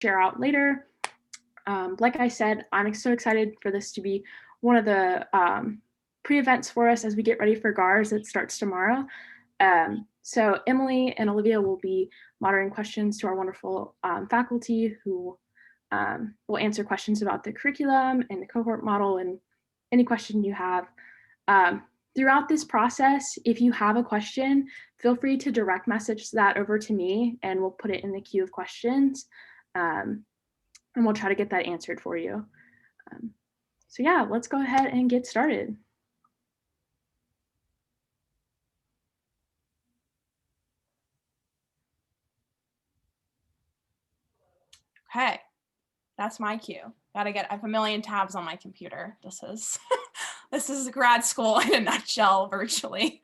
share out later. Like I said, I'm so excited for this to be one of the pre-events for us as we get ready for GARS that starts tomorrow. So Emily and Olivia will be monitoring questions to our wonderful faculty who will answer questions about the curriculum and the cohort model and any question you have. Throughout this process, if you have a question, feel free to direct message that over to me and we'll put it in the queue of questions. And we'll try to get that answered for you. So yeah, let's go ahead and get started. Okay, that's my cue. I have a million tabs on my computer. This is grad school in a nutshell, virtually.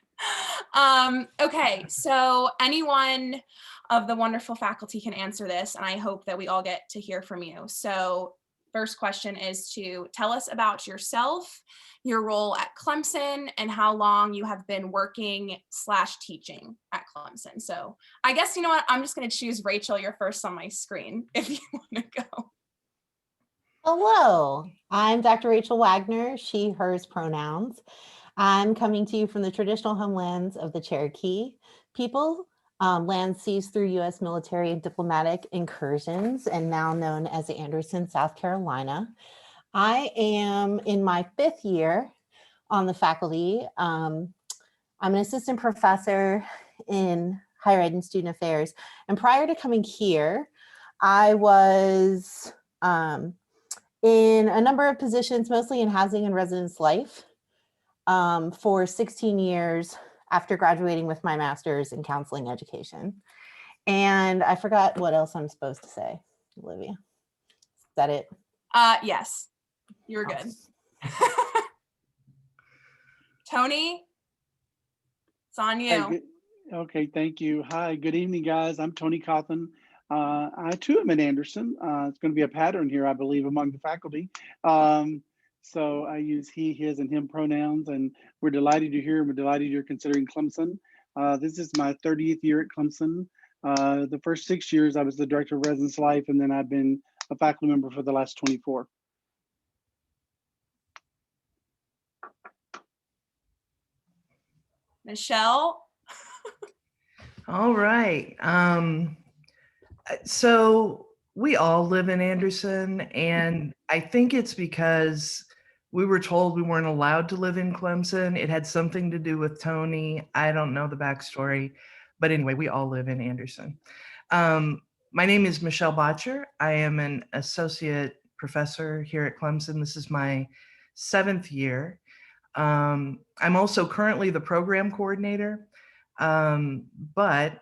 Okay, so anyone of the wonderful faculty can answer this, and I hope that we all get to hear from you. So first question is to tell us about yourself, your role at Clemson, and how long you have been working / teaching at Clemson. So I guess, you know what, I'm just going to choose Rachel. You're first on my screen if you want to go. Hello, I'm Dr. Rachel Wagner, she, hers pronouns. I'm coming to you from the traditional homelands of the Cherokee people, land seized through U.S. military and diplomatic incursions, and now known as Anderson, South Carolina. I am in my 5th year on the faculty. I'm an assistant professor in higher ed and student affairs. And prior to coming here, I was in a number of positions, mostly in housing and residence life, for 16 years after graduating with my master's in counseling education. And I forgot what else I'm supposed to say, Olivia. Is that it? Yes, you're good. Tony, it's on you. Hey, okay, thank you. Hi, good evening, guys. I'm Tony Cawthon. I too am in Anderson. It's going to be a pattern here, I believe, among the faculty. So I use he, his, and him pronouns, and we're delighted you're here, and we're delighted you're considering Clemson. This is my 30th year at Clemson. The first 6 years, I was the director of residence life, and then I've been a faculty member for the last 24. Michelle. All right. So we all live in Anderson, and I think it's because we were told we weren't allowed to live in Clemson. It had something to do with Tony. I don't know the backstory, but anyway, we all live in Anderson. My name is Michelle Botcher. I am an associate professor here at Clemson. This is my 7th year. I'm also currently the program coordinator, but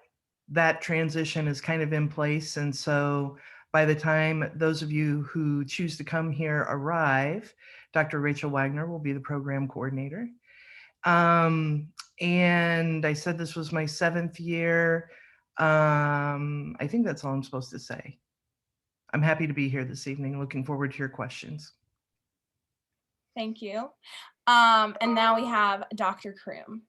that transition is kind of in place. And so by the time those of you who choose to come here arrive, Dr. Rachel Wagner will be the program coordinator. And I said this was my 7th year. I think that's all I'm supposed to say. I'm happy to be here this evening. Looking forward to your questions. Thank you. And now we have Dr. Kroom.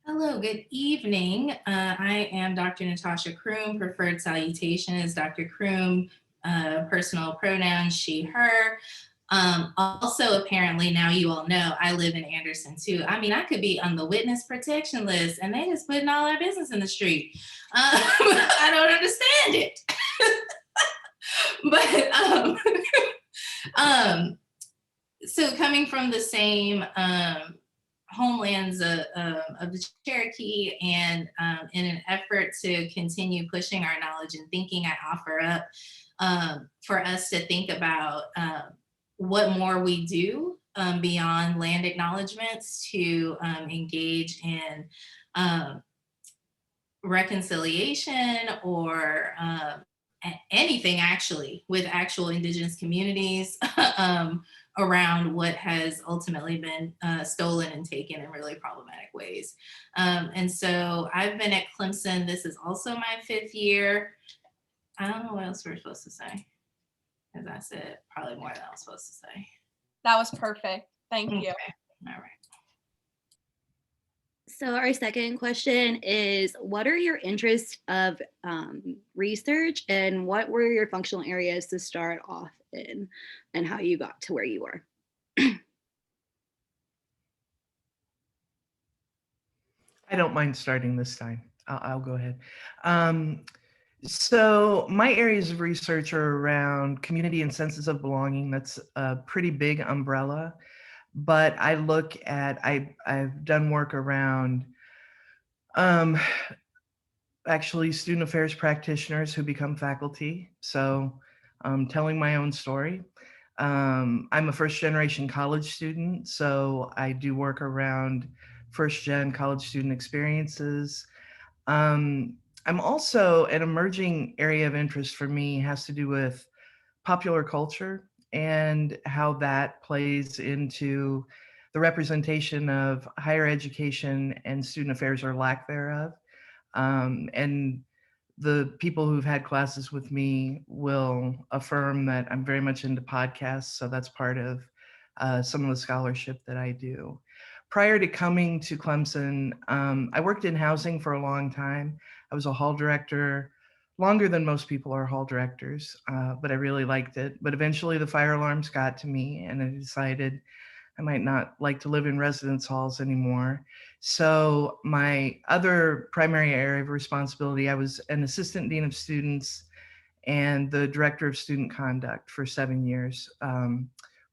Hello, good evening. I am Dr. Natasha Kroom. Preferred salutation is Dr. Kroom. Personal pronouns, she, her. Also, apparently, now you all know I live in Anderson too. I mean, I could be on the witness protection list and they just putting all our business in the street. I don't understand it. But so coming from the same homelands of the Cherokee, and in an effort to continue pushing our knowledge and thinking, I offer up for us to think about what more we do beyond land acknowledgements to engage in reconciliation or anything actually with actual Indigenous communities around what has ultimately been stolen and taken in really problematic ways. And so I've been at Clemson. This is also my 5th year. I don't know what else we're supposed to say. As I said, probably more than I was supposed to say. That was perfect. Thank you. All right. So our second question is, what are your interests of research, and what were your functional areas to start off in, and how you got to where you are? I don't mind starting this time. I'll go ahead. So my areas of research are around community and senses of belonging. That's a pretty big umbrella, but I look at, I've done work around actually student affairs practitioners who become faculty. So telling my own story. I'm a first generation college student, so I do work around first gen college student experiences. I'm also, an emerging area of interest for me has to do with popular culture and how that plays into the representation of higher education and student affairs or lack thereof. And the people who've had classes with me will affirm that I'm very much into podcasts. So that's part of some of the scholarship that I do. Prior to coming to Clemson, I worked in housing for a long time. I was a hall director, longer than most people are hall directors, but I really liked it. But eventually the fire alarms got to me and I decided I might not like to live in residence halls anymore. So my other primary area of responsibility, I was an assistant dean of students and the director of student conduct for 7 years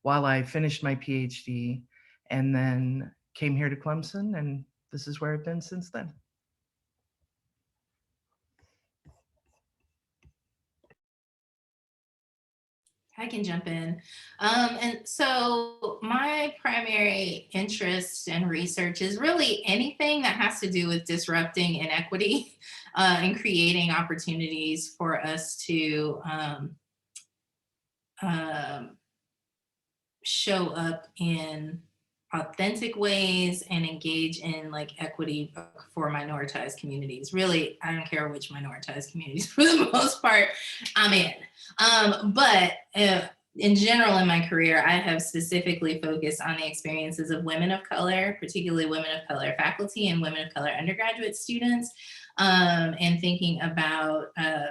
while I finished my PhD, and then came here to Clemson, and this is where I've been since then. I can jump in. And so my primary interest in research is really anything that has to do with disrupting inequity and creating opportunities for us to show up in authentic ways and engage in like equity for minoritized communities. Really, I don't care which minoritized communities, for the most part, I'm in. But in general, in my career, I have specifically focused on the experiences of women of color, particularly women of color faculty and women of color undergraduate students, and thinking about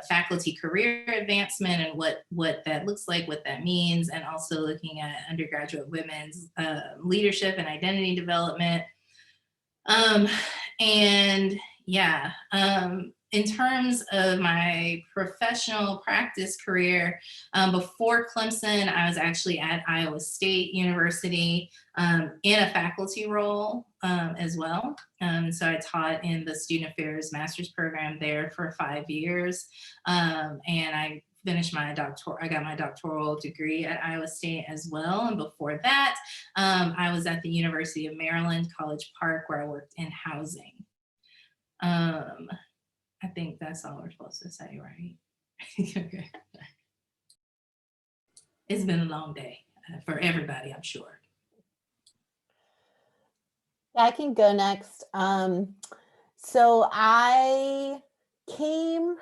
faculty career advancement and what that looks like, what that means, and also looking at undergraduate women's leadership and identity development. And yeah, in terms of my professional practice career, before Clemson, I was actually at Iowa State University in a faculty role as well. So I taught in the Student Affairs Master's program there for 5 years. And I finished my I got my doctoral degree at Iowa State as well. And before that, I was at the University of Maryland, College Park, where I worked in housing. I think that's all we're supposed to say, right? Okay. It's been a long day for everybody, I'm sure. I can go next. So I came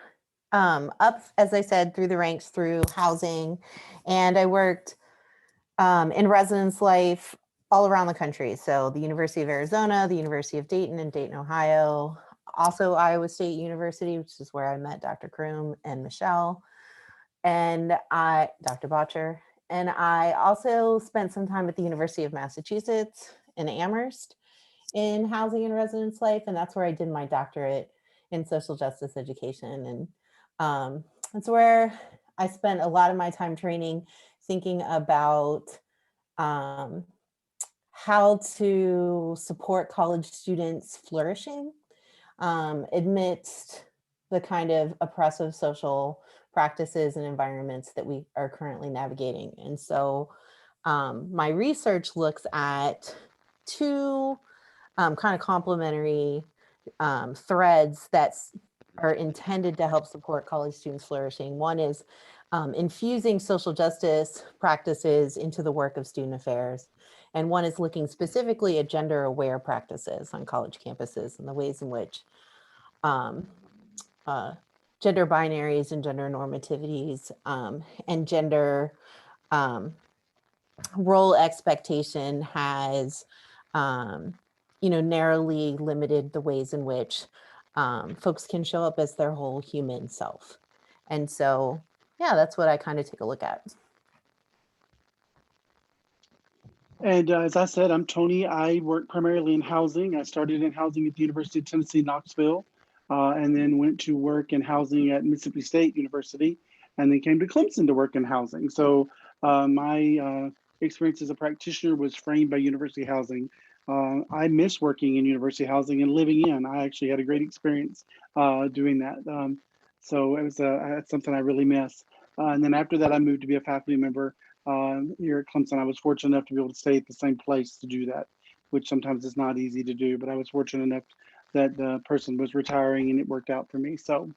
up, as I said, through the ranks through housing, and I worked in residence life all around the country. So the University of Arizona, the University of Dayton in Dayton, Ohio, also Iowa State University, which is where I met Dr. Kroom and Michelle, and Dr. Botcher. And I also spent some time at the University of Massachusetts in Amherst in housing and residence life. And that's where I did my doctorate in social justice education. And that's where I spent a lot of my time training, thinking about how to support college students flourishing amidst the kind of oppressive social practices and environments that we are currently navigating. And so my research looks at two kind of complementary threads that are intended to help support college students flourishing. One is infusing social justice practices into the work of student affairs. And one is looking specifically at gender aware practices on college campuses and the ways in which gender binaries and gender normativities and gender role expectation has narrowly limited the ways in which folks can show up as their whole human self. And so, yeah, that's what I kind of take a look at. And as I said, I'm Tony. I work primarily in housing. I started in housing at the University of Tennessee, Knoxville, and then went to work in housing at Mississippi State University, and then came to Clemson to work in housing. So my experience as a practitioner was framed by university housing. I miss working in university housing and living in. I actually had a great experience doing that. So it was something I really miss. And then after that, I moved to be a faculty member here at Clemson. I was fortunate enough to be able to stay at the same place to do that, which sometimes is not easy to do, but I was fortunate enough that the person was retiring and it worked out for me. So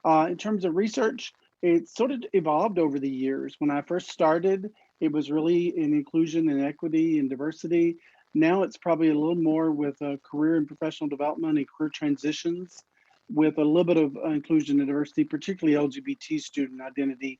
in terms of research, it sort of evolved over the years. When I first started, it was really in inclusion and equity and diversity. Now it's probably a little more with career and professional development and career transitions, with a little bit of inclusion and diversity, particularly LGBT student identity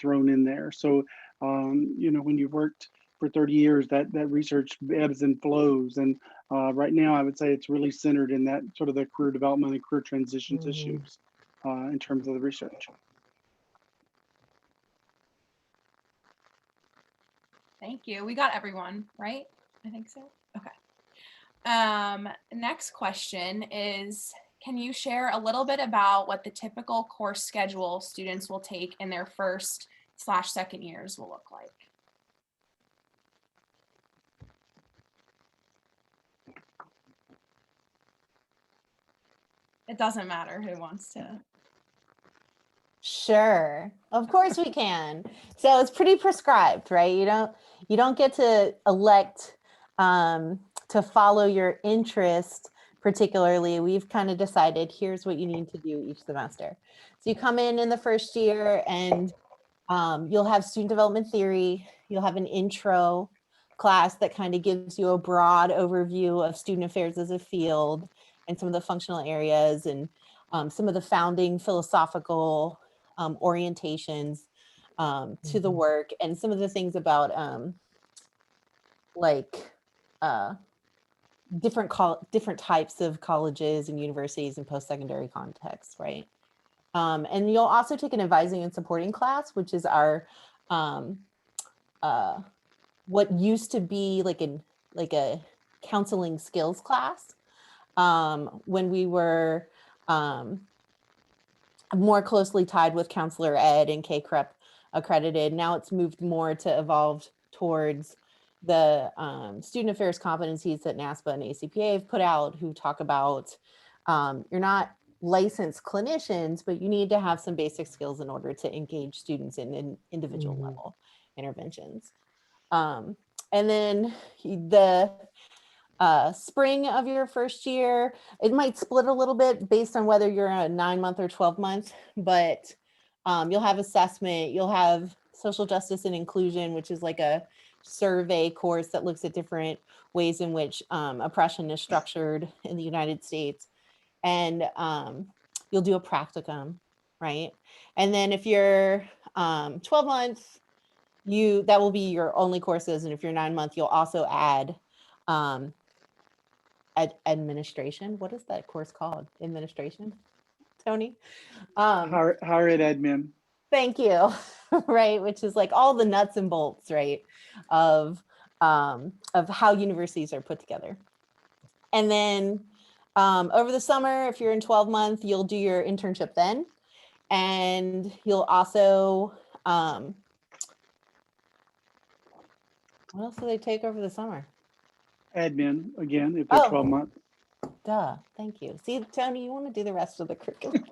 thrown in there. So, when you've worked for 30 years, that research ebbs and flows. And right now, I would say it's really centered in that sort of the career development and career transitions issues in terms of the research. Thank you. We got everyone, right? I think so. Okay. Next question is, can you share a little bit about what the typical course schedule students will take in their first/second years will look like? It doesn't matter who wants to. Sure, of course we can. So it's pretty prescribed, right? You don't get to elect to follow your interest particularly. We've kind of decided here's what you need to do each semester. So you come in the first year and you'll have student development theory. You'll have an intro class that kind of gives you a broad overview of student affairs as a field and some of the functional areas and some of the founding philosophical orientations to the work, and some of the things about different types of colleges and universities and post-secondary contexts, right? And you'll also take an advising and supporting class, which is our what used to be like a counseling skills class when we were more closely tied with counselor ed and K-CREP accredited. Now it's moved more to evolve towards the student affairs competencies that NASPA and ACPA have put out, who talk about you're not licensed clinicians, but you need to have some basic skills in order to engage students in an individual level interventions. And then the spring of your first year, it might split a little bit based on whether you're a 9-month or 12-month, but you'll have assessment, you'll have social justice and inclusion, which is like a survey course that looks at different ways in which oppression is structured in the United States. And you'll do a practicum, right? And then if you're 12 months, that will be your only courses. And if you're 9-month, you'll also add administration. What is that course called? Administration, Tony? Higher ed admin. Thank you. Right, which is like all the nuts and bolts, right, of how universities are put together. And then over the summer, if you're in 12-month, you'll do your internship then, and you'll also what else do they take over the summer? Admin, again, if they're 12 months. Duh, thank you. See, Tony, you want to do the rest of the curriculum.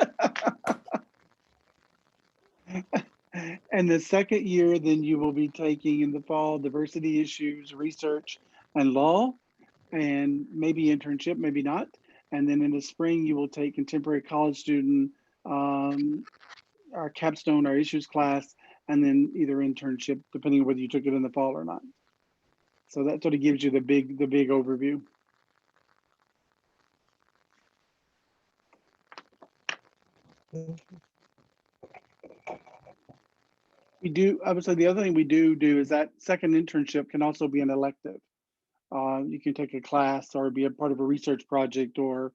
And the second year, then you will be taking in the fall diversity issues, research, and law, and maybe internship, maybe not. And then in the spring, you will take contemporary college student, our capstone, our issues class, and then either internship, depending on whether you took it in the fall or not. So that sort of gives you the big overview. We do, I would say the other thing we do is that second internship can also be an elective. You can take a class or be a part of a research project or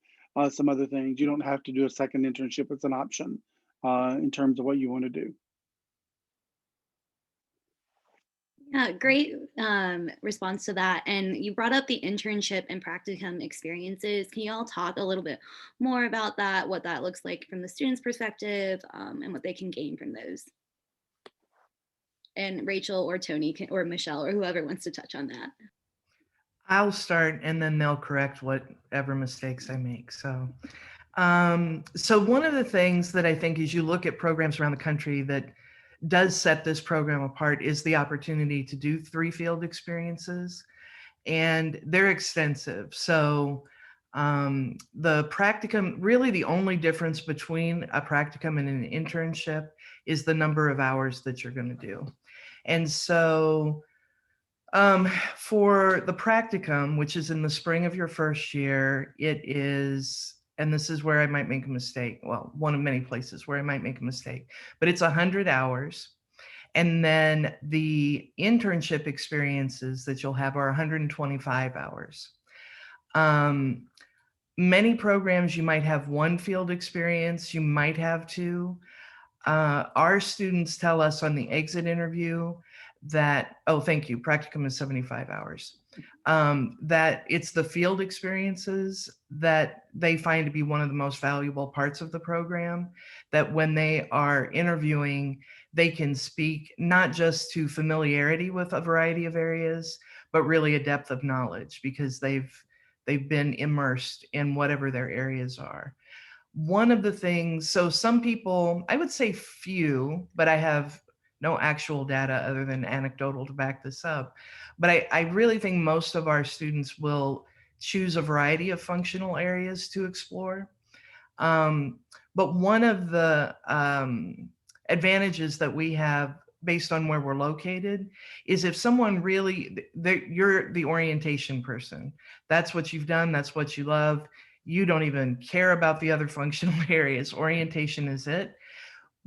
some other things. You don't have to do a second internship. It's an option in terms of what you want to do. Yeah, great response to that. And you brought up the internship and practicum experiences. Can you all talk a little bit more about that, what that looks like from the student's perspective, and what they can gain from those? And Rachel or Tony or Michelle or whoever wants to touch on that. I'll start and then they'll correct whatever mistakes I make. So one of the things that I think as you look at programs around the country that does set this program apart is the opportunity to do 3 field experiences, and they're extensive. So the practicum, really the only difference between a practicum and an internship is the number of hours that you're going to do. And so for the practicum, which is in the spring of your first year, it is, and this is where I might make a mistake. Well, one of many places where I might make a mistake, but it's 100 hours. And then the internship experiences that you'll have are 125 hours. Many programs, you might have 1 field experience, you might have 2. Our students tell us on the exit interview that, oh, thank you, practicum is 75 hours, that it's the field experiences that they find to be one of the most valuable parts of the program, that when they are interviewing, they can speak not just to familiarity with a variety of areas, but really a depth of knowledge because they've been immersed in whatever their areas are. One of the things, so some people, I would say few, but I have no actual data other than anecdotal to back this up. But I really think most of our students will choose a variety of functional areas to explore. But one of the advantages that we have based on where we're located is if someone really, you're the orientation person. That's what you've done. That's what you love. You don't even care about the other functional areas. Orientation is it.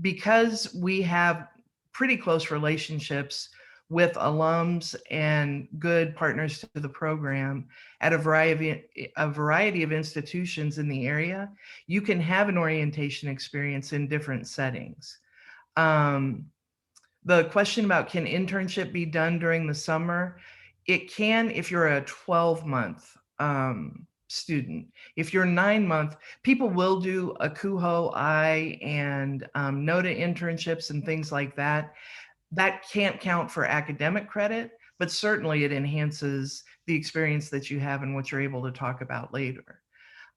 Because we have pretty close relationships with alums and good partners to the program at a variety of institutions in the area, you can have an orientation experience in different settings. The question about can internship be done during the summer? It can if you're a 12-month student. If you're 9-month, people will do a CU-GARS and NOTA internships and things like that. That can't count for academic credit, but certainly it enhances the experience that you have and what you're able to talk about later.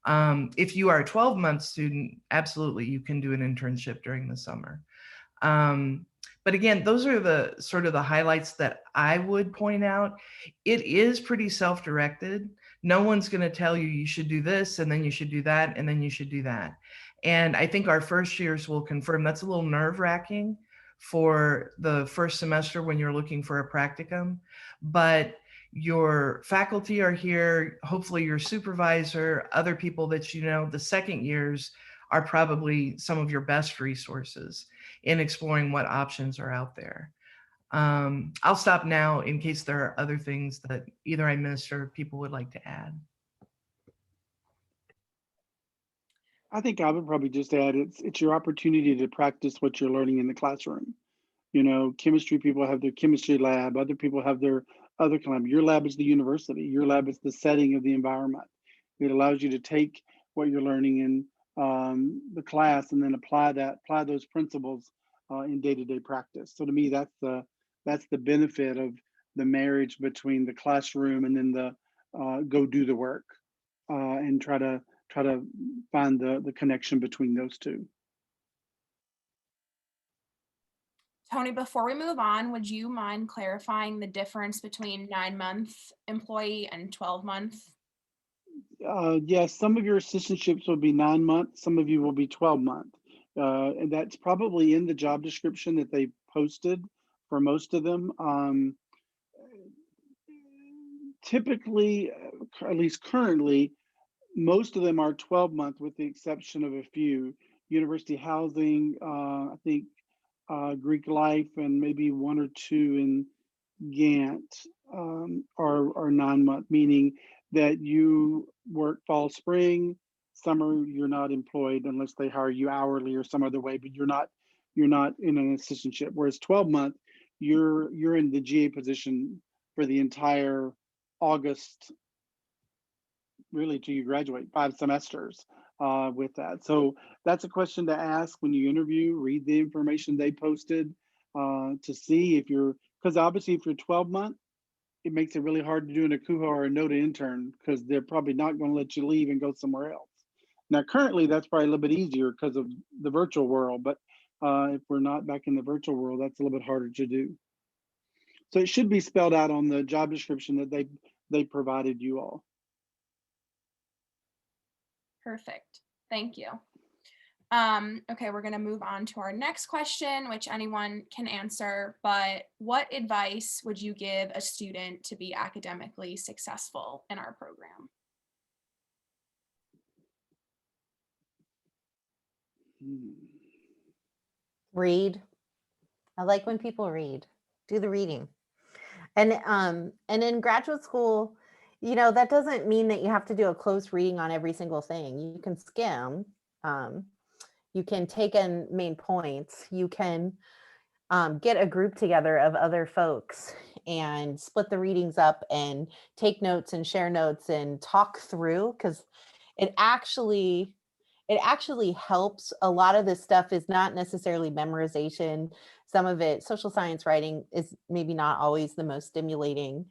If you are a 12-month student, absolutely, you can do an internship during the summer. But again, those are the sort of the highlights that I would point out. It is pretty self-directed. No one's going to tell you you should do this and then you should do that and then you should do that. And I think our first years will confirm that's a little nerve-wracking for the first semester when you're looking for a practicum. But your faculty are here, hopefully your supervisor, other people that you know. The second years are probably some of your best resources in exploring what options are out there. I'll stop now in case there are other things that either I missed or people would like to add. I think I would probably just add it's your opportunity to practice what you're learning in the classroom. You know, chemistry people have their chemistry lab, other people have their other lab. Your lab is the university, your lab is the setting of the environment. It allows you to take what you're learning in the class and then apply those principles in day-to-day practice. So to me, that's the benefit of the marriage between the classroom and then the go do the work and try to find the connection between those two. Tony, before we move on, would you mind clarifying the difference between 9-month employee and 12-month? Yes, some of your assistantships will be 9 months, some of you will be 12-month. And that's probably in the job description that they posted for most of them. Typically, at least currently, most of them are 12-month with the exception of a few. University Housing, I think Greek Life, and maybe 1 or 2 in Gantt or 9-month, meaning that you work fall, spring, summer, you're not employed unless they hire you hourly or some other way, but you're not in an assistantship. Whereas 12-month, you're in the GA position for the entire August, really till you graduate, 5 semesters with that. So that's a question to ask when you interview. Read the information they posted to see if you're, because obviously if you're 12-month, it makes it really hard to do in a cohort or a NOTA intern because they're probably not going to let you leave and go somewhere else. Now, currently, that's probably a little bit easier because of the virtual world, but if we're not back in the virtual world, that's a little bit harder to do. So it should be spelled out on the job description that they provided you all. Perfect. Thank you. Okay, we're going to move on to our next question, which anyone can answer, but what advice would you give a student to be academically successful in our program? Read. I like when people read. Do the reading. And in graduate school, that doesn't mean that you have to do a close reading on every single thing. You can skim. You can take in main points. You can get a group together of other folks and split the readings up and take notes and share notes and talk through, because it actually helps. A lot of this stuff is not necessarily memorization. Some of it, social science writing, is maybe not always the most stimulating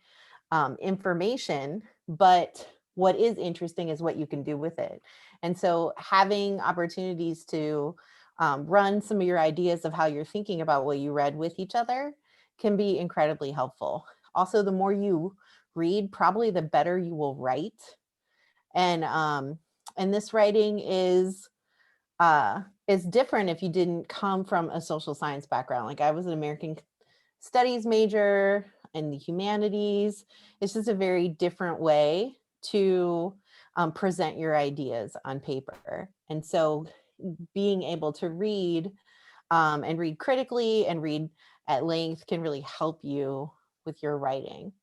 information, but what is interesting is what you can do with it. And so having opportunities to run some of your ideas of how you're thinking about what you read with each other can be incredibly helpful. Also, the more you read, probably the better you will write. And this writing is different if you didn't come from a social science background. Like, I was an American studies major in the humanities. It's just a very different way to present your ideas on paper. And so being able to read and read critically and read at length can really help you with your writing.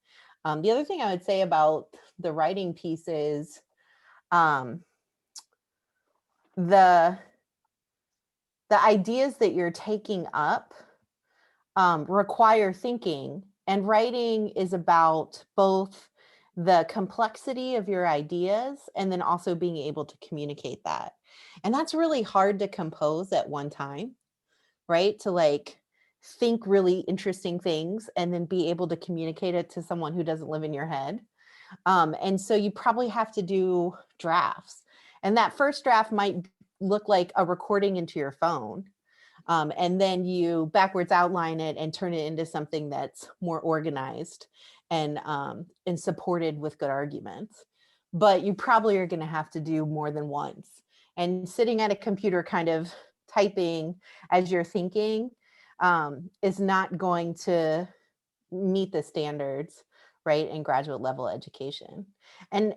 The other thing I would say about the writing piece is the ideas that you're taking up require thinking, and writing is about both the complexity of your ideas and then also being able to communicate that. And that's really hard to compose at one time, right? To like think really interesting things and then be able to communicate it to someone who doesn't live in your head. And so you probably have to do drafts. And that first draft might look like a recording into your phone. And then you backwards outline it and turn it into something that's more organized and supported with good arguments. But you probably are going to have to do more than once. And sitting at a computer kind of typing as you're thinking is not going to meet the standards, right, in graduate level education. And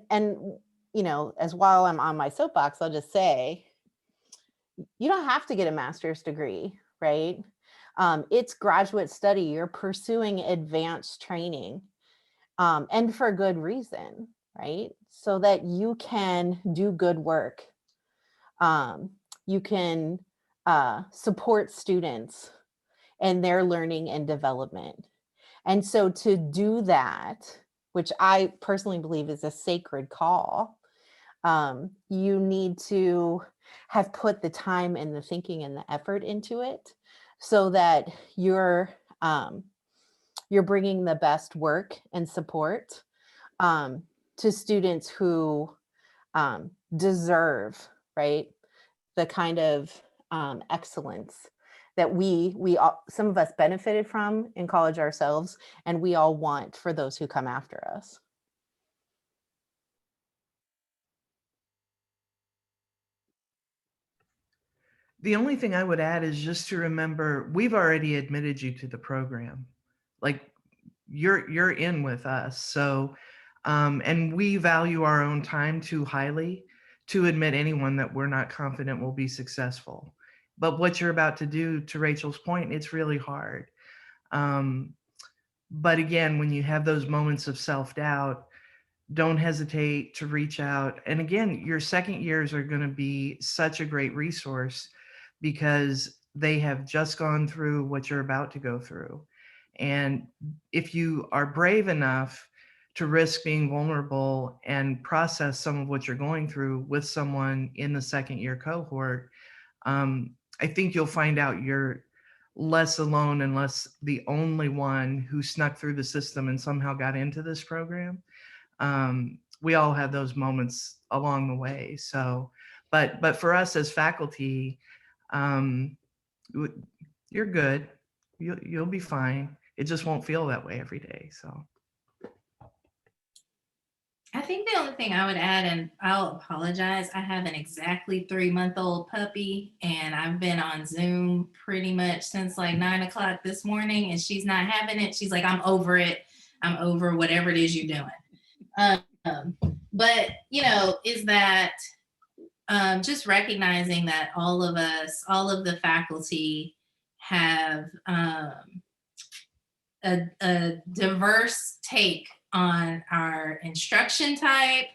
as while I'm on my soapbox, I'll just say, you don't have to get a master's degree, right? It's graduate study. You're pursuing advanced training, and for good reason, right? So that you can do good work. You can support students in their learning and development. And so to do that, which I personally believe is a sacred call, you need to have put the time and the thinking and the effort into it so that you're bringing the best work and support to students who deserve, right, the kind of excellence that we all, some of us benefited from in college ourselves, and we all want for those who come after us. The only thing I would add is just to remember, we've already admitted you to the program. Like, you're in with us. So, and we value our own time too highly to admit anyone that we're not confident will be successful. But what you're about to do, to Rachel's point, it's really hard. But again, when you have those moments of self-doubt, don't hesitate to reach out. And again, your second years are going to be such a great resource because they have just gone through what you're about to go through. And if you are brave enough to risk being vulnerable and process some of what you're going through with someone in the second year cohort, I think you'll find out you're less alone and less the only one who snuck through the system and somehow got into this program. We all have those moments along the way. So, but for us as faculty, you're good. You'll be fine. It just won't feel that way every day. So. I think the only thing I would add, and I'll apologize, I have an exactly 3-month-old puppy, and I've been on Zoom pretty much since like 9 o'clock this morning, and she's not having it. She's like, I'm over it. I'm over whatever it is you're doing. But, you know, is that just recognizing that all of us, all of the faculty have a diverse take on our instruction type,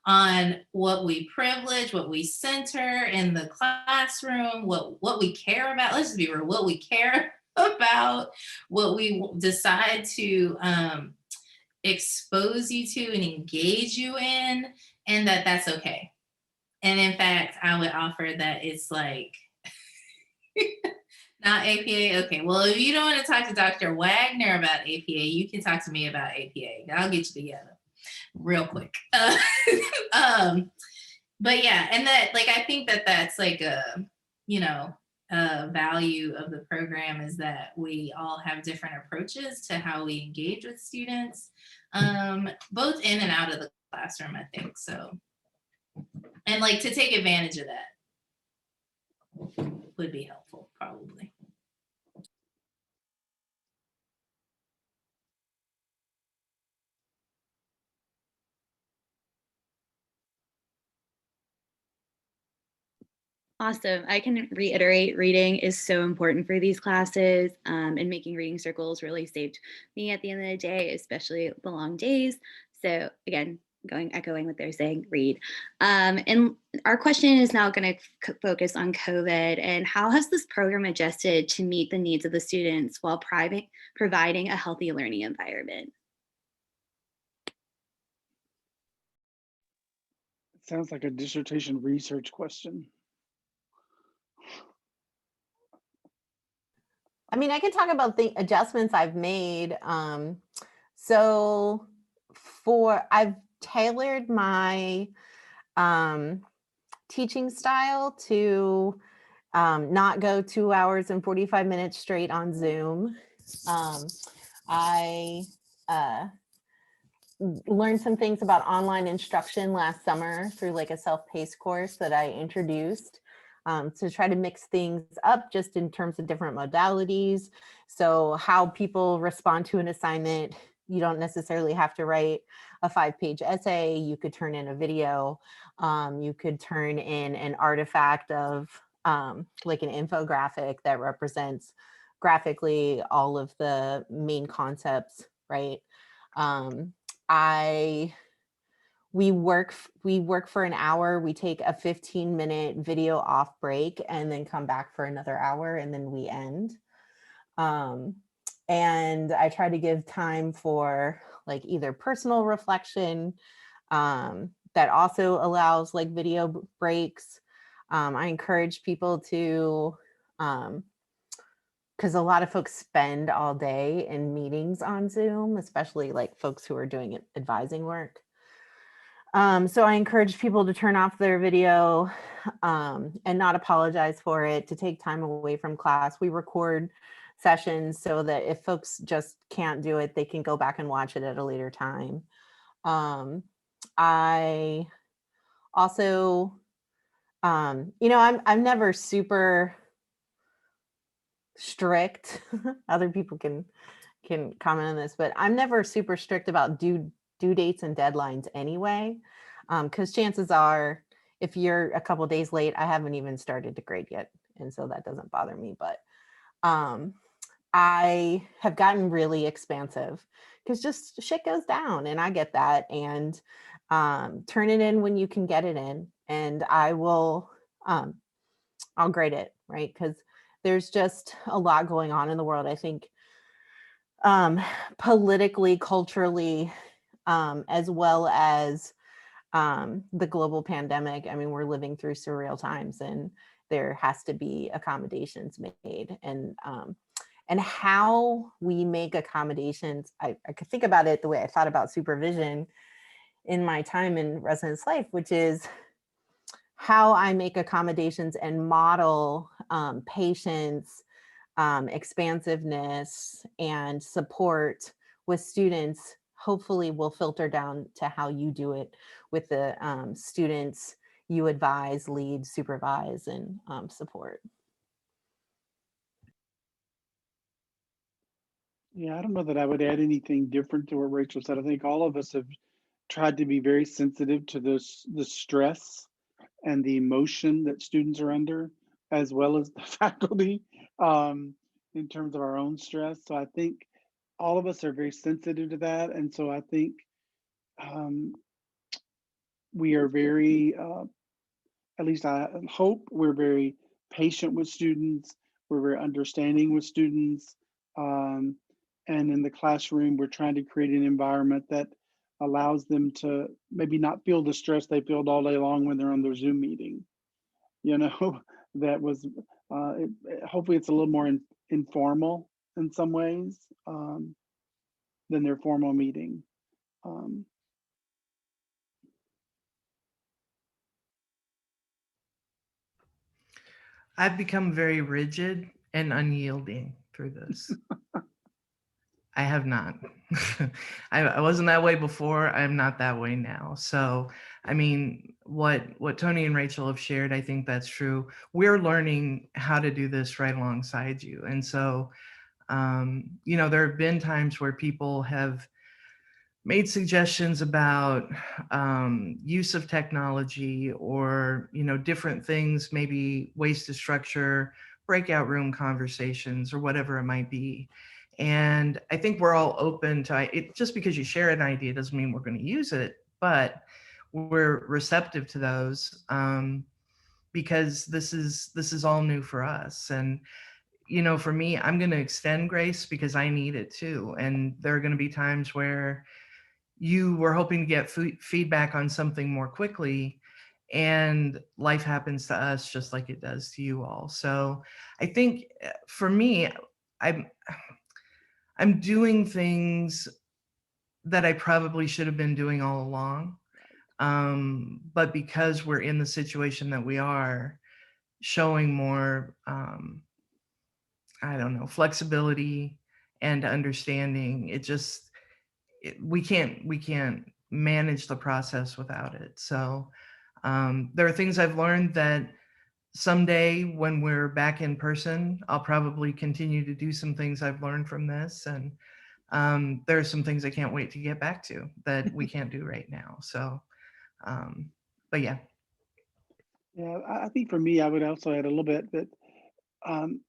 on what we privilege, what we center in the classroom, what we care about. Let's just be real, what we care about, what we decide to expose you to and engage you in, and that's okay. And in fact, I would offer that it's like, not APA. Okay, well, if you don't want to talk to Dr. Wagner about APA, you can talk to me about APA. I'll get you together real quick. But yeah, and that, like, I think that that's like a, you know, a value of the program is that we all have different approaches to how we engage with students, both in and out of the classroom, I think. So, and like to take advantage of that would be helpful, probably. Awesome. I can reiterate, reading is so important for these classes, and making reading circles really saved me at the end of the day, especially the long days. So again, echoing what they're saying, read. And our question is now going to focus on COVID and how has this program adjusted to meet the needs of the students while providing a healthy learning environment? It sounds like a dissertation research question. I mean, I can talk about the adjustments I've made. So I've tailored my teaching style to not go 2 hours and 45 minutes straight on Zoom. I learned some things about online instruction last summer through like a self-paced course that I introduced. To try to mix things up just in terms of different modalities. So how people respond to an assignment, you don't necessarily have to write a 5-page essay. You could turn in a video. You could turn in an artifact of like an infographic that represents graphically all of the main concepts, right? We work for an hour. We take a 15-minute video off break and then come back for another hour and then we end. And I try to give time for like either personal reflection that also allows like video breaks. I encourage people to, because a lot of folks spend all day in meetings on Zoom, especially like folks who are doing advising work. So I encourage people to turn off their video and not apologize for it, to take time away from class. We record sessions so that if folks just can't do it, they can go back and watch it at a later time. I also, you know, I'm never super strict. Other people can comment on this, but I'm never super strict about due dates and deadlines anyway, because chances are if you're a couple days late, I haven't even started to grade yet, and so that doesn't bother me. But I have gotten really expansive because just shit goes down, and I get that. And turn it in when you can get it in, and I'll grade it, right? Because there's just a lot going on in the world. I think politically, culturally, as well as the global pandemic. I mean, we're living through surreal times, and there has to be accommodations made. And how we make accommodations, I could think about it the way I thought about supervision in my time in residence life, which is how I make accommodations and model patience, expansiveness, and support with students, hopefully will filter down to how you do it with the students you advise, lead, supervise, and support. Yeah, I don't know that I would add anything different to what Rachel said. I think all of us have tried to be very sensitive to the stress and the emotion that students are under, as well as the faculty, in terms of our own stress. So I think all of us are very sensitive to that, and so I think um, we are very, at least I hope, we're very patient with students. We're very understanding with students. Um, and in the classroom, we're trying to create an environment that allows them to maybe not feel the stress they feel all day long when they're on their Zoom meeting. You know, that was, hopefully it's a little more informal in some ways than their formal meeting. Um, I've become very rigid and unyielding through this. I have not. I wasn't that way before. I'm not that way now. So, I mean, what Tony and Rachel have shared, I think that's true. We're learning how to do this right alongside you. And so, you know, there have been times where people have made suggestions about use of technology, or, you know, different things, maybe ways to structure breakout room conversations or whatever it might be. And I think we're all open to it. Just because you share an idea doesn't mean we're going to use it, but we're receptive to those, because this is all new for us. And, you know, for me, I'm going to extend grace because I need it too. And there are going to be times where you were hoping to get feedback on something more quickly, and life happens to us just like it does to you all. So I think for me, i'm I'm doing things that I probably should have been doing all along, but because we're in the situation that we are, showing more I don't know, flexibility and understanding. We can't manage the process without it. So there are things I've learned that someday when we're back in person, I'll probably continue to do some things I've learned from this. And there are some things I can't wait to get back to that we can't do right now. So, but yeah. yeah, I think for me, I would also add a little bit that um,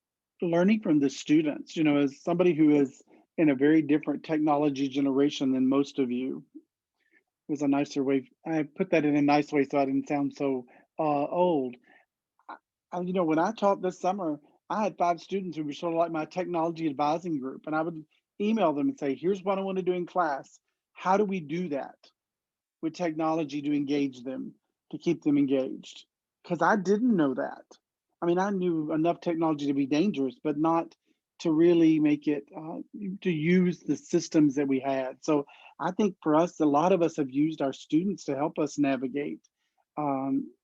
learning from the students, you know, as somebody who is in a very different technology generation than most of you, was a nicer way. I put that in a nice way so I didn't sound so old. You know, when I taught this summer, I had 5 students who were sort of like my technology advising group, and I would email them and say, "Here's what I want to do in class. How do we do that with technology to engage them, to keep them engaged?" Because I didn't know that. I mean, I knew enough technology to be dangerous, but not to really make it to use the systems that we had. So I think for us, a lot of us have used our students to help us navigate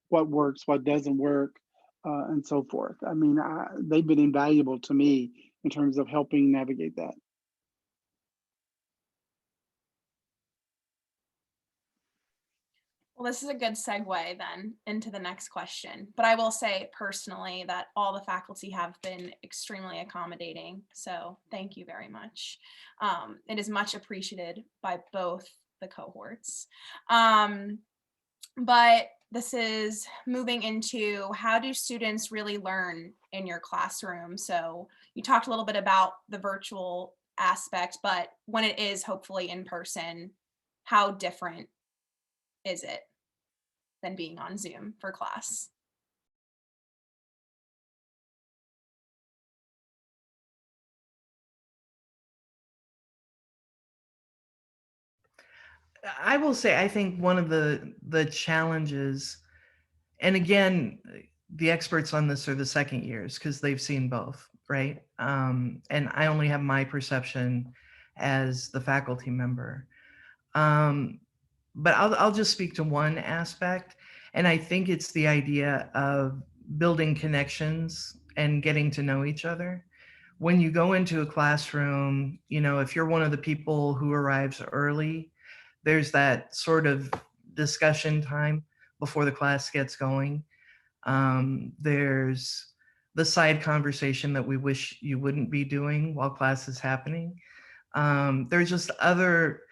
what works, what doesn't work, and so forth. I mean, they've been invaluable to me in terms of helping navigate that. Well, this is a good segue then into the next question. But I will say personally that all the faculty have been extremely accommodating. So thank you very much. It is much appreciated by both the cohorts. But this is moving into, how do students really learn in your classroom. So you talked a little bit about the virtual aspect, but when it is hopefully in person, how different is it than being on Zoom for class? I will say, I think one of the challenges, and again, the experts on this are the second years because they've seen both, right? And I only have my perception as the faculty member. But I'll just speak to one aspect, and I think it's the idea of building connections and getting to know each other. When you go into a classroom, you know, if you're one of the people who arrives early, there's that sort of discussion time before the class gets going. There's the side conversation that we wish you wouldn't be doing while class is happening. There's just other,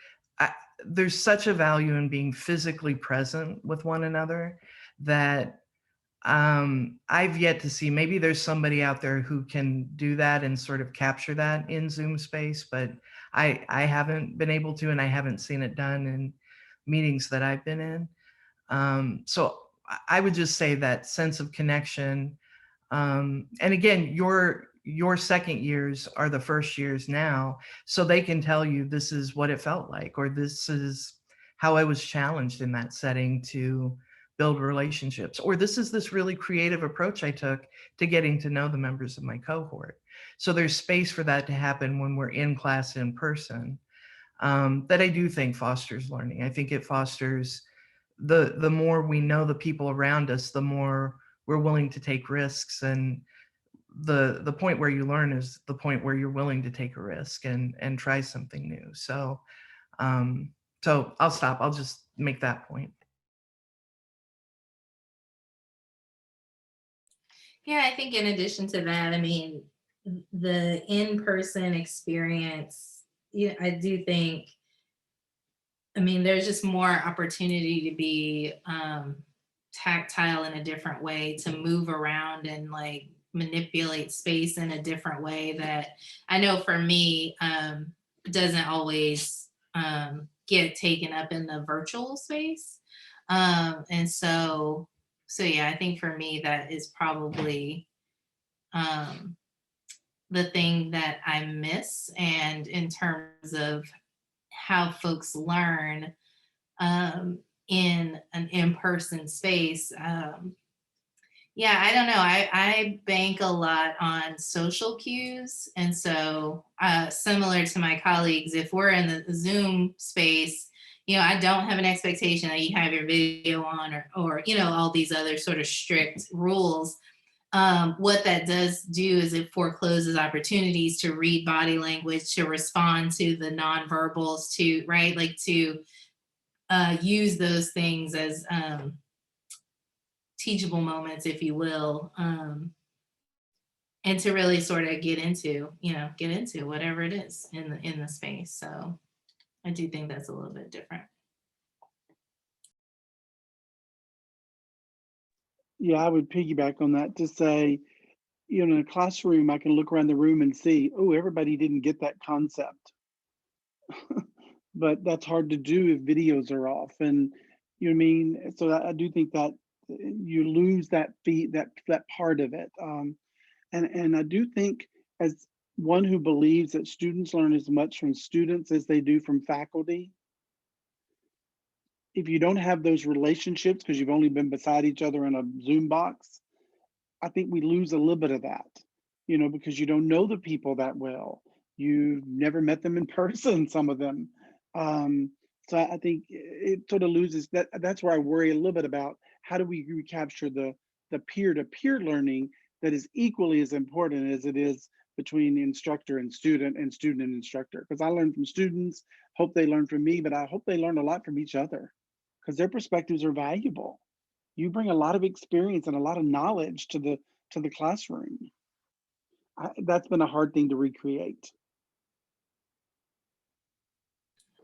there's such a value in being physically present with one another that I've yet to see. Maybe there's somebody out there who can do that and sort of capture that in Zoom space, but I haven't been able to, and I haven't seen it done in meetings that I've been in. So I would just say that sense of connection. And again, your second years are the first years now, so they can tell you this is what it felt like, or this is how I was challenged in that setting to build relationships, or this really creative approach I took to getting to know the members of my cohort. So there's space for that to happen when we're in class in person. That I do think fosters learning. I think it fosters the more we know the people around us, the more we're willing to take risks. And the point where you learn is the point where you're willing to take a risk and try something new. So so I'll stop. I'll just make that point. Yeah, I think in addition to that, I mean, the in-person experience, yeah, I do think, I mean, there's just more opportunity to be tactile in a different way, to move around and like manipulate space in a different way that I know for me doesn't always get taken up in the virtual space. And so yeah, I think for me that is probably the thing that I miss. And in terms of how folks learn in an in-person space, yeah, I don't know. I bank a lot on social cues. And so similar to my colleagues, if we're in the Zoom space, you know, I don't have an expectation that you have your video on or you know, all these other sort of strict rules. What that does do is it forecloses opportunities to read body language, to respond to the nonverbals, to, right, like to use those things as teachable moments, if you will, and to really sort of get into, you know, get into whatever it is in the space. So I do think that's a little bit different. Yeah, I would piggyback on that to say, you know, in a classroom, I can look around the room and see, oh, everybody didn't get that concept. But that's hard to do if videos are off. And you know what I mean? So I do think that you lose that that part of it. And I do think, as one who believes that students learn as much from students as they do from faculty, if you don't have those relationships because you've only been beside each other in a Zoom box, I think we lose a little bit of that, you know, because you don't know the people that well. You've never met them in person, some of them. So I think it sort of loses that. That's where I worry a little bit about how do we recapture the peer-to-peer learning that is equally as important as it is between the instructor and student and instructor. Because I learn from students, hope they learn from me, but I hope they learn a lot from each other because their perspectives are valuable. You bring a lot of experience and a lot of knowledge to the classroom. That's been a hard thing to recreate.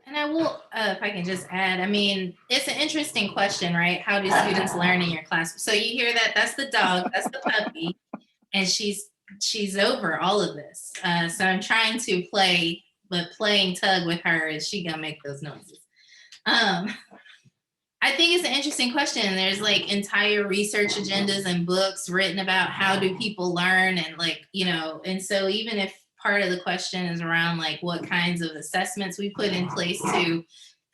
And I will, if I can just add, I mean, it's an interesting question, right? How do students learn in your class? So you hear that, that's the dog, that's the puppy. and she's over all of this. So I'm trying to play, but playing tug with her, is she gonna make those noises? I think it's an interesting question. There's like entire research agendas and books written about how do people learn, and like, you know, and so even if part of the question is around like what kinds of assessments we put in place to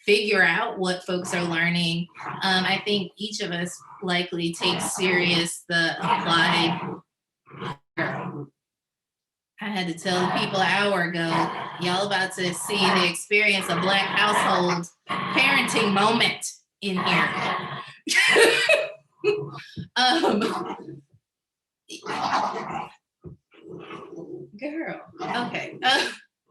figure out what folks are learning, I think each of us likely takes serious the applied. I had to tell the people an hour ago, y'all about to see the experience of Black household parenting moment in here. Girl, okay.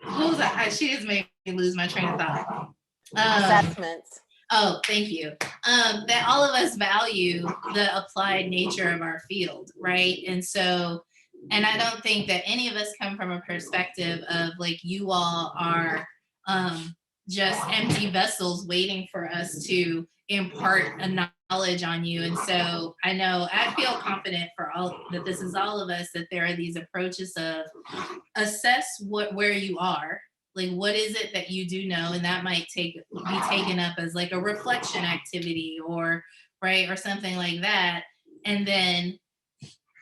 What was that? She just made me lose my train of thought. Assessments. Oh, thank you. That all of us value the applied nature of our field, right? And so, and I don't think that any of us come from a perspective of like, you all are just empty vessels waiting for us to impart a knowledge on you. And so I know, I feel confident for all that this is all of us, that there are these approaches of assess where you are, like what is it that you do know, and that might be taken up as like a reflection activity, or right, or something like that, and then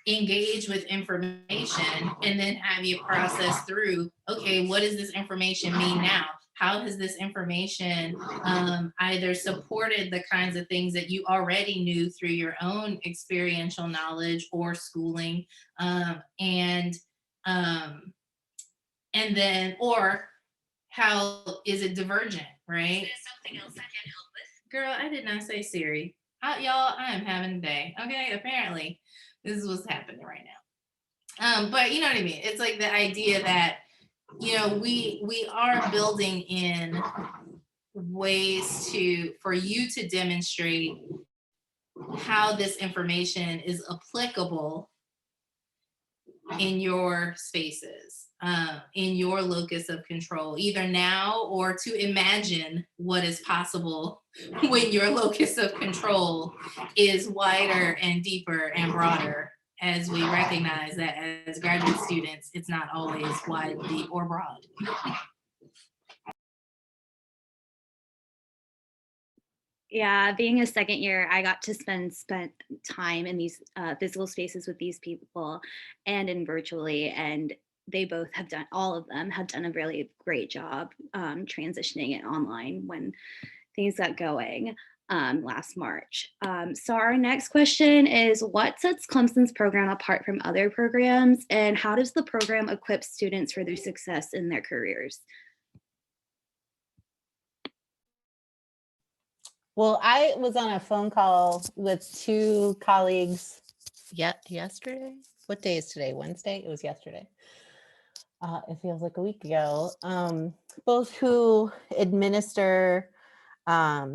engage with information, and then have you process through, okay, what does this information mean now? How has this information either supported the kinds of things that you already knew through your own experiential knowledge or schooling, and then, or how is it divergent, right? Is there something else I can help with? Girl, I did not say Siri. Y'all, I am having a day. Okay, apparently this is what's happening right now. But you know what I mean? It's like the idea that, you know, we are building in ways for you to demonstrate how this information is applicable in your spaces, in your locus of control, either now or to imagine what is possible when your locus of control is wider and deeper and broader, as we recognize that as graduate students, it's not always wide, deep, or broad. Yeah, being a second year, I got to spend time in these physical spaces with these people and in virtually, and they both have done, all of them have done a really great job transitioning it online when things got going last March. So our next question is, what sets Clemson's program apart from other programs, and how does the program equip students for their success in their careers? Well, I was on a phone call with two colleagues yesterday. What day is today? Wednesday? It was yesterday. It feels like a week ago. Both who administer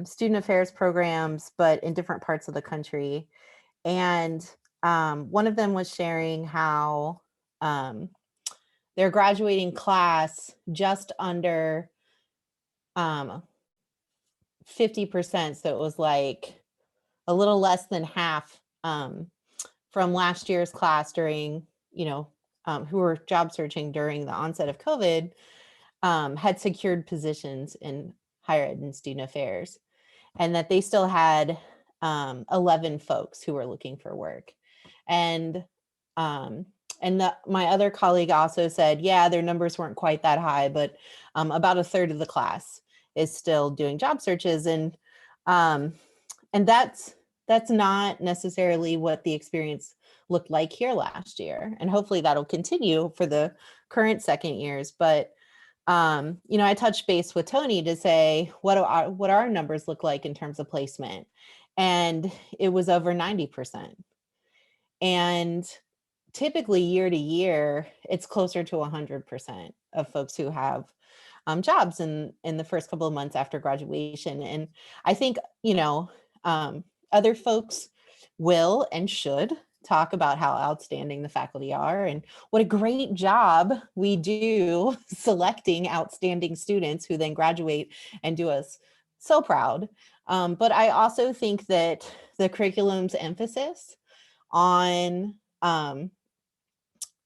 student affairs programs, but in different parts of the country. And one of them was sharing how their graduating class just under 50%. So it was like a little less than half from last year's class during, who were job searching during the onset of COVID, had secured positions in higher ed and student affairs, and that they still had 11 folks who were looking for work. And my other colleague also said, yeah, their numbers weren't quite that high, but about a third of the class is still doing job searches. And that's not necessarily what the experience looked like here last year. And hopefully that'll continue for the current second years. But I touched base with Tony to say, what our numbers look like in terms of placement. And it was over 90%. And typically year to year, it's closer to 100% of folks who have jobs in the first couple of months after graduation. And I think, other folks will and should talk about how outstanding the faculty are and what a great job we do selecting outstanding students who then graduate and do us so proud. But I also think that the curriculum's emphasis on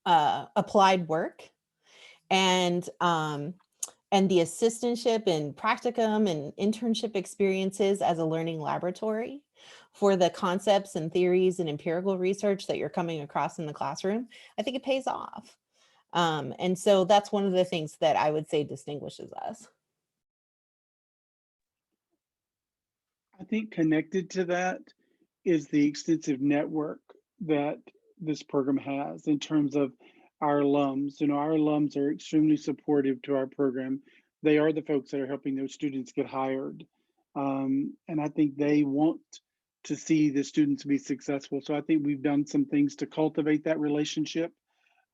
applied work and the assistantship and practicum and internship experiences as a learning laboratory for the concepts and theories and empirical research that you're coming across in the classroom, I think it pays off. And so that's one of the things that I would say distinguishes us. I think connected to that is the extensive network that this program has in terms of our alums. You know, our alums are extremely supportive to our program. They are the folks that are helping those students get hired. And I think they want to see the students be successful. So I think we've done some things to cultivate that relationship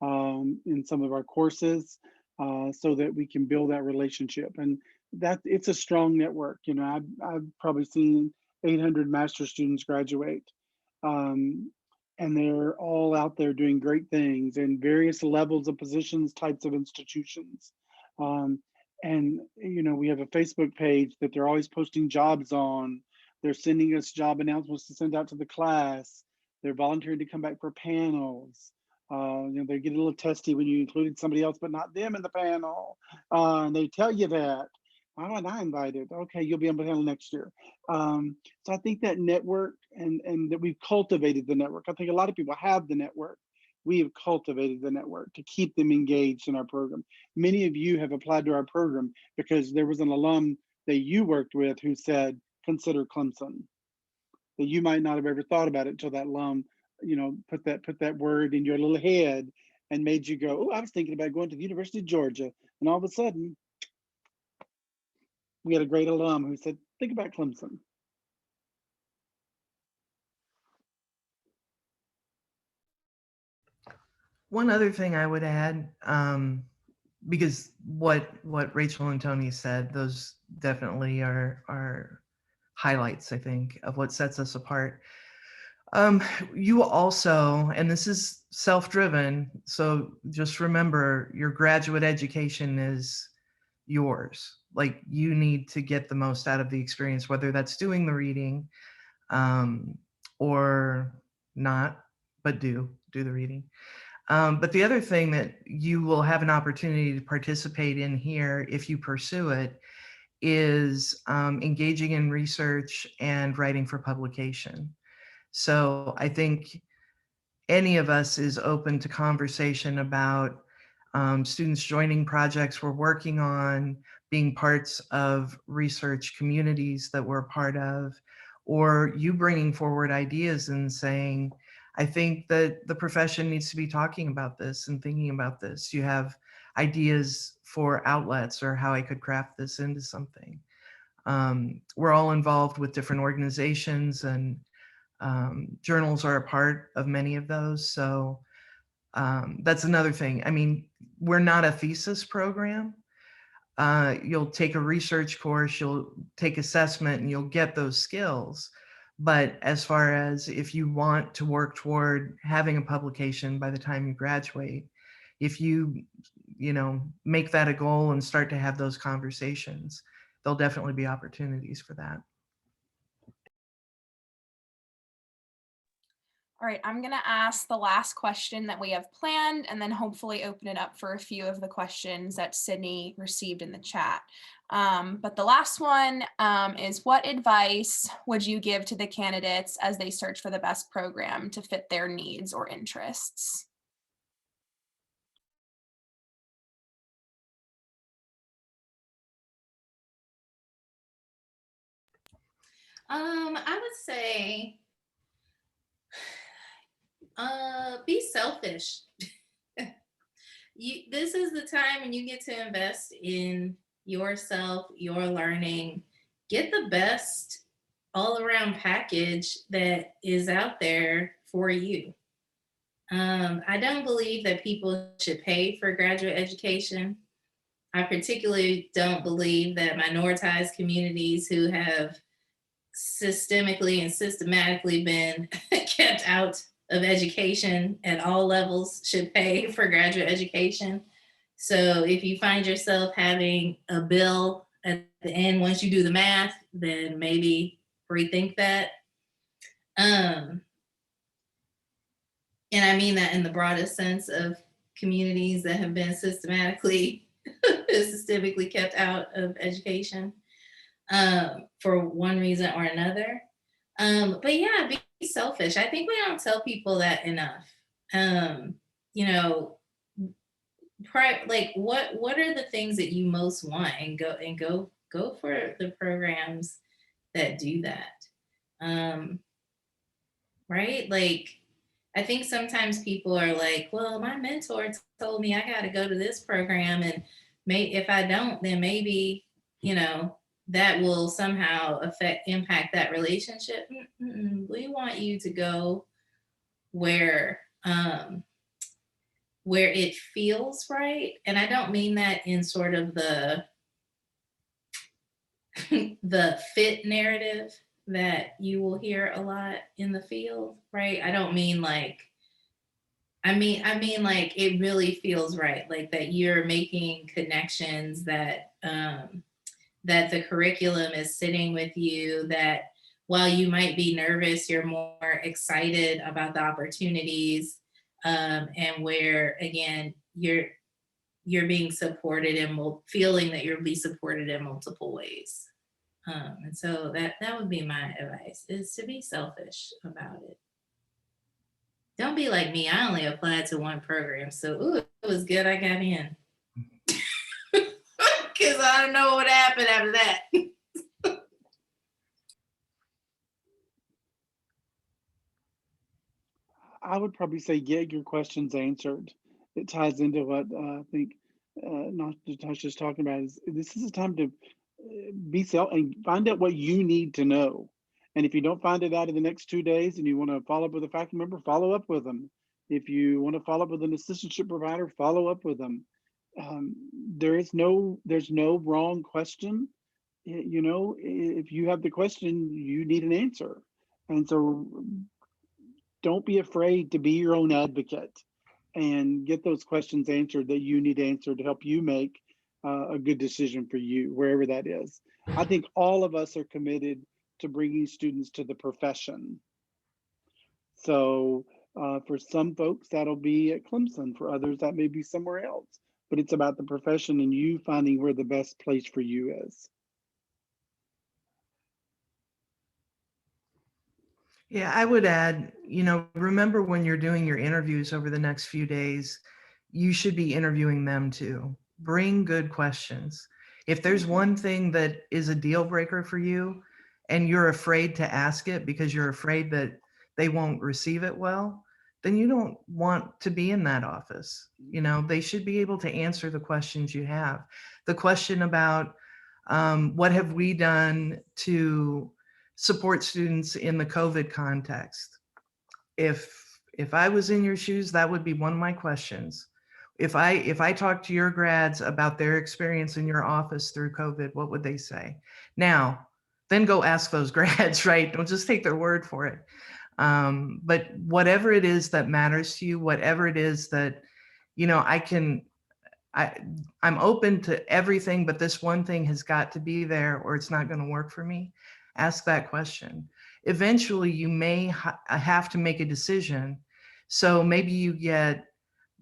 in some of our courses so that we can build that relationship. And that it's a strong network. You know, I've probably seen 800 master's students graduate. And they're all out there doing great things in various levels of positions, types of institutions. And, you know, we have a Facebook page that they're always posting jobs on. They're sending us job announcements to send out to the class. They're volunteering to come back for panels. You know, they get a little testy when you included somebody else, but not them in the panel. And they tell you that. Why wasn't I invited? Okay, you'll be on the panel next year. So I think that network and that we've cultivated the network. I think a lot of people have the network. We have cultivated the network to keep them engaged in our program. Many of you have applied to our program because there was an alum that you worked with who said, consider Clemson. That you might not have ever thought about it until that alum, you know, put that word in your little head and made you go, oh, I was thinking about going to the University of Georgia. And all of a sudden, we had a great alum who said, think about Clemson. One other thing I would add, because what Rachel and Tony said, those definitely are highlights, I think, of what sets us apart. You also, and this is self-driven, so just remember your graduate education is yours. Like, you need to get the most out of the experience, whether that's doing the reading or not, but do the reading. But the other thing that you will have an opportunity to participate in here, if you pursue it, is engaging in research and writing for publication. So I think any of us is open to conversation about students joining projects we're working on, being parts of research communities that we're a part of, or you bringing forward ideas and saying, I think that the profession needs to be talking about this and thinking about this. You have ideas for outlets or how I could craft this into something. We're all involved with different organizations, and journals are a part of many of those. So that's another thing. I mean, we're not a thesis program. You'll take a research course, you'll take assessment, and you'll get those skills. But as far as if you want to work toward having a publication by the time you graduate, if you make that a goal and start to have those conversations, there'll definitely be opportunities for that. All right, I'm gonna ask the last question that we have planned and then hopefully open it up for a few of the questions that Sydney received in the chat. But the last one is, what advice would you give to the candidates as they search for the best program to fit their needs or interests? I would say, be selfish. This is the time when you get to invest in yourself, your learning, get the best all around package that is out there for you. I don't believe that people should pay for graduate education. I particularly don't believe that minoritized communities who have systemically and systematically been kept out of education at all levels should pay for graduate education. So if you find yourself having a bill at the end, once you do the math, then maybe rethink that. And I mean that in the broadest sense of communities that have been systemically kept out of education for one reason or another. But yeah, be selfish. I think we don't tell people that enough. You know, like what are the things that you most want, and go for the programs that do that. Right? Like, I think sometimes people are like, well, my mentor told me I got to go to this program, and if I don't, then maybe, you know, that will somehow impact that relationship. We want you to go where it feels right. And I don't mean that in sort of the the fit narrative that you will hear a lot in the field, right? I don't mean like, I mean like it really feels right, like that you're making connections, that that the curriculum is sitting with you, that while you might be nervous, you're more excited about the opportunities, and where again you're being supported and feeling that you'll be supported in multiple ways. And so that would be my advice, is to be selfish about it. Don't be like me. I only applied to one program, so ooh, it was good I got in. Because I don't know what happened after that. I would probably say get your questions answered. It ties into what I think Natasha's talking about. Is this is a time to be self and find out what you need to know. And if you don't find it out in the next 2 days and you want to follow up with a faculty member, follow up with them. If you want to follow up with an assistantship provider, follow up with them. There's no wrong question. You know, if you have the question, you need an answer. And so don't be afraid to be your own advocate and get those questions answered that you need answered to help you make a good decision for you, wherever that is. I think all of us are committed to bringing students to the profession. So for some folks, that'll be at Clemson. For others, that may be somewhere else. But it's about the profession and you finding where the best place for you is. Yeah, I would add, you know, remember when you're doing your interviews over the next few days, you should be interviewing them too. Bring good questions. If there's one thing that is a deal breaker for you and you're afraid to ask it because you're afraid that they won't receive it well, then you don't want to be in that office. You know, they should be able to answer the questions you have. The question about what have we done to support students in the COVID context? If I was in your shoes, that would be one of my questions. If I talk to your grads about their experience in your office through COVID, what would they say? Now, then go ask those grads, right? Don't just take their word for it. But whatever it is that matters to you, whatever it is that, you know, I'm open to everything, but this one thing has got to be there or it's not going to work for me. Ask that question. Eventually, you may have to make a decision. So maybe you get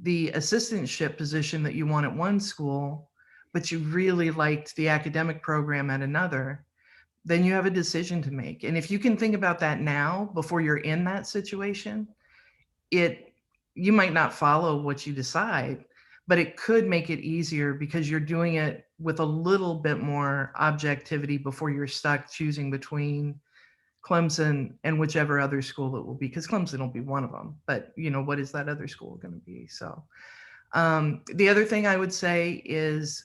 the assistantship position that you want at one school, but you really liked the academic program at another. Then you have a decision to make. And if you can think about that now before you're in that situation, you might not follow what you decide, but it could make it easier because you're doing it with a little bit more objectivity before you're stuck choosing between Clemson and whichever other school it will be, because Clemson will be one of them, but you know, what is that other school going to be? So the other thing I would say is,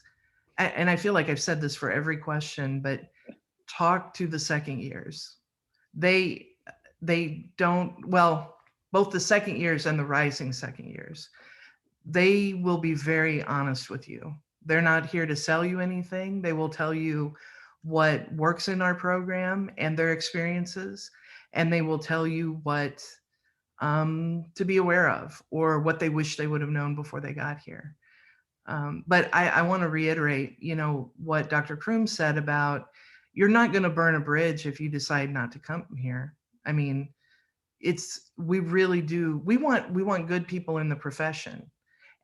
and I feel like I've said this for every question, but talk to the second years. They don't, well, both the second years and the rising second years, they will be very honest with you. They're not here to sell you anything. They will tell you what works in our program and their experiences, and they will tell you what to be aware of or what they wish they would have known before they got here. But I want to reiterate, you know, what Dr. Kroom said about you're not going to burn a bridge if you decide not to come here. I mean, we really do. We want good people in the profession.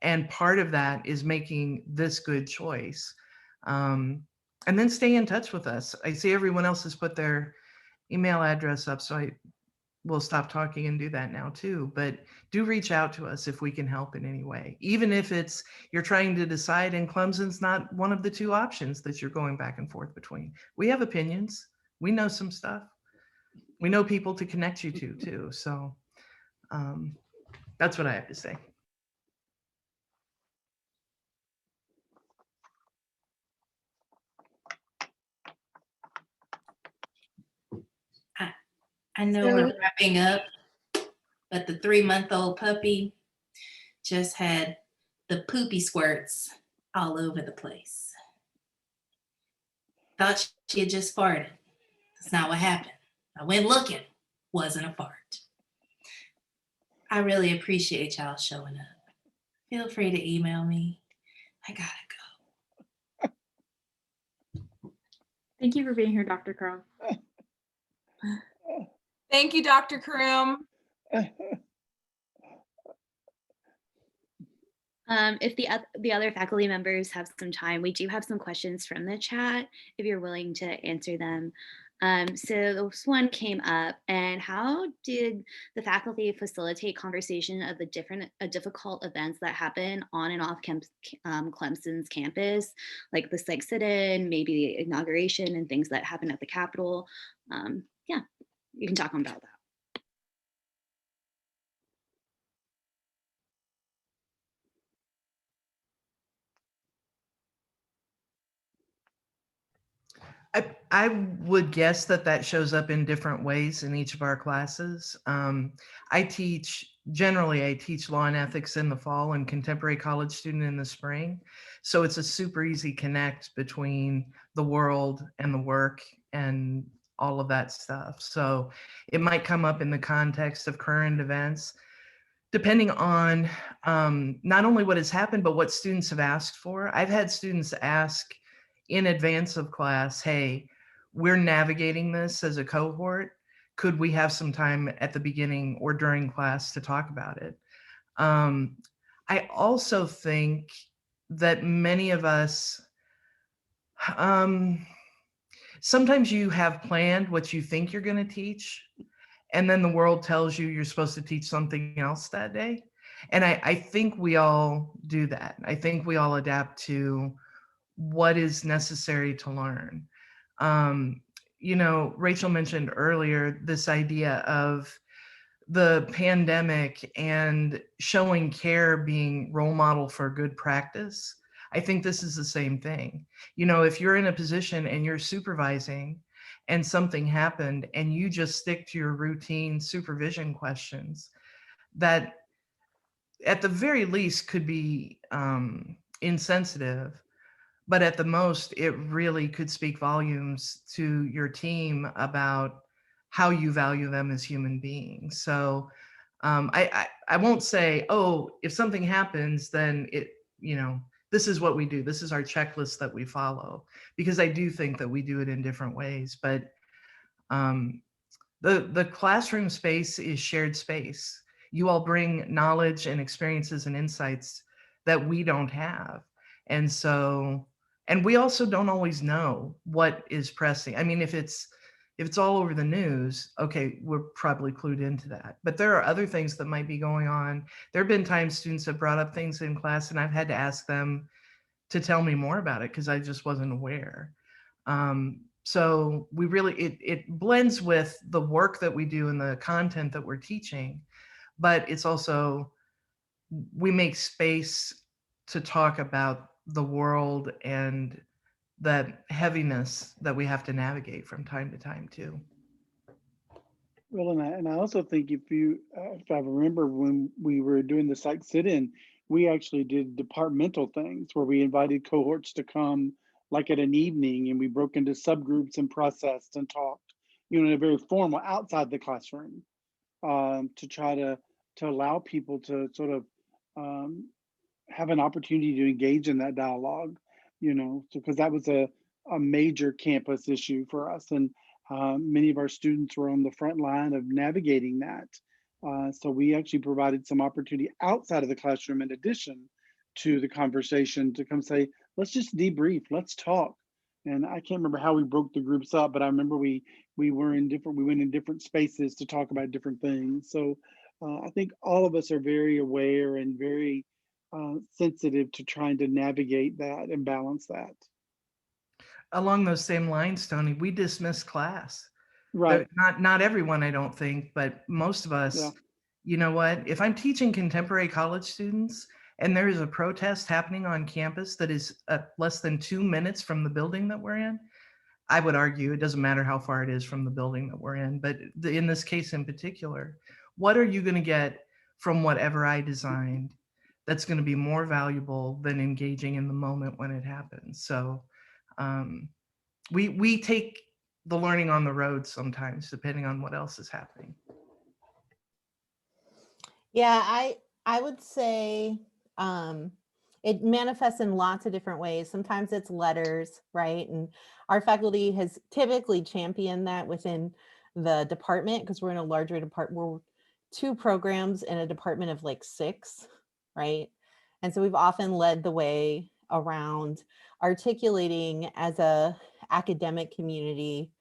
And part of that is making this good choice. And then stay in touch with us. I see everyone else has put their email address up, so I will stop talking and do that now too. But do reach out to us if we can help in any way, even if it's you're trying to decide and Clemson's not one of the two options that you're going back and forth between. We have opinions. We know some stuff. We know people to connect you to too. So that's what I have to say. I know we're wrapping up, but the 3-month-old puppy just had the poopy squirts all over the place. Thought she had just farted. That's not what happened. I went looking, wasn't a fart. I really appreciate y'all showing up. Feel free to email me. I gotta go. Thank you for being here, Dr. Crum. Thank you, Dr. Crum. If the other faculty members have some time, we do have some questions from the chat if you're willing to answer them. So this one came up, and how did the faculty facilitate conversation of the difficult events that happen on and off Clemson's campus, like the psych sit-in, maybe the inauguration and things that happen at the Capitol? Yeah, you can talk about that. I would guess that shows up in different ways in each of our classes. I teach law and ethics in the fall and contemporary college student in the spring. So it's a super easy connect between the world and the work and all of that stuff. So it might come up in the context of current events, depending on not only what has happened, but what students have asked for. I've had students ask in advance of class, hey, we're navigating this as a cohort. Could we have some time at the beginning or during class to talk about it? I also think that many of us, sometimes you have planned what you think you're going to teach, and then the world tells you you're supposed to teach something else that day. And I think we all do that. I think we all adapt to what is necessary to learn. Rachel mentioned earlier this idea of the pandemic and showing care being role model for good practice. I think this is the same thing. If you're in a position and you're supervising and something happened and you just stick to your routine supervision questions, that at the very least could be insensitive, but at the most, it really could speak volumes to your team about how you value them as human beings. So I won't say, oh, if something happens, then this is what we do. This is our checklist that we follow, because I do think that we do it in different ways. But the classroom space is shared space. You all bring knowledge and experiences and insights that we don't have. And we also don't always know what is pressing. I mean, if it's all over the news, okay, we're probably clued into that. But there are other things that might be going on. There have been times students have brought up things in class and I've had to ask them to tell me more about it because I just wasn't aware. So we really, it blends with the work that we do and the content that we're teaching, but it's also, we make space to talk about the world and that heaviness that we have to navigate from time to time too. Well, and I also think if I remember when we were doing the psych sit-in, we actually did departmental things where we invited cohorts to come like at an evening, and we broke into subgroups and processed and talked, in a very formal outside the classroom, to try to allow people to sort of have an opportunity to engage in that dialogue, because that was a major campus issue for us. And many of our students were on the front line of navigating that. So we actually provided some opportunity outside of the classroom in addition to the conversation to come say, let's just debrief, let's talk. And I can't remember how we broke the groups up, but I remember we went in different spaces to talk about different things. So I think all of us are very aware and very sensitive to trying to navigate that and balance that. Along those same lines, Tony, we dismiss class. Right. Not everyone, I don't think, but most of Yeah. us, you know what? If I'm teaching contemporary college students and there is a protest happening on campus that is less than 2 minutes from the building that we're in, I would argue it doesn't matter how far it is from the building that we're in, but in this case in particular, what are you going to get from whatever I designed that's going to be more valuable than engaging in the moment when it happens? So we take the learning on the road sometimes, depending on what else is happening. Yeah, I would say it manifests in lots of different ways. Sometimes it's letters, right? And our faculty has typically championed that within the department because we're in a larger department. We're 2 programs in a department of like 6, right? And so we've often led the way around articulating as a academic community,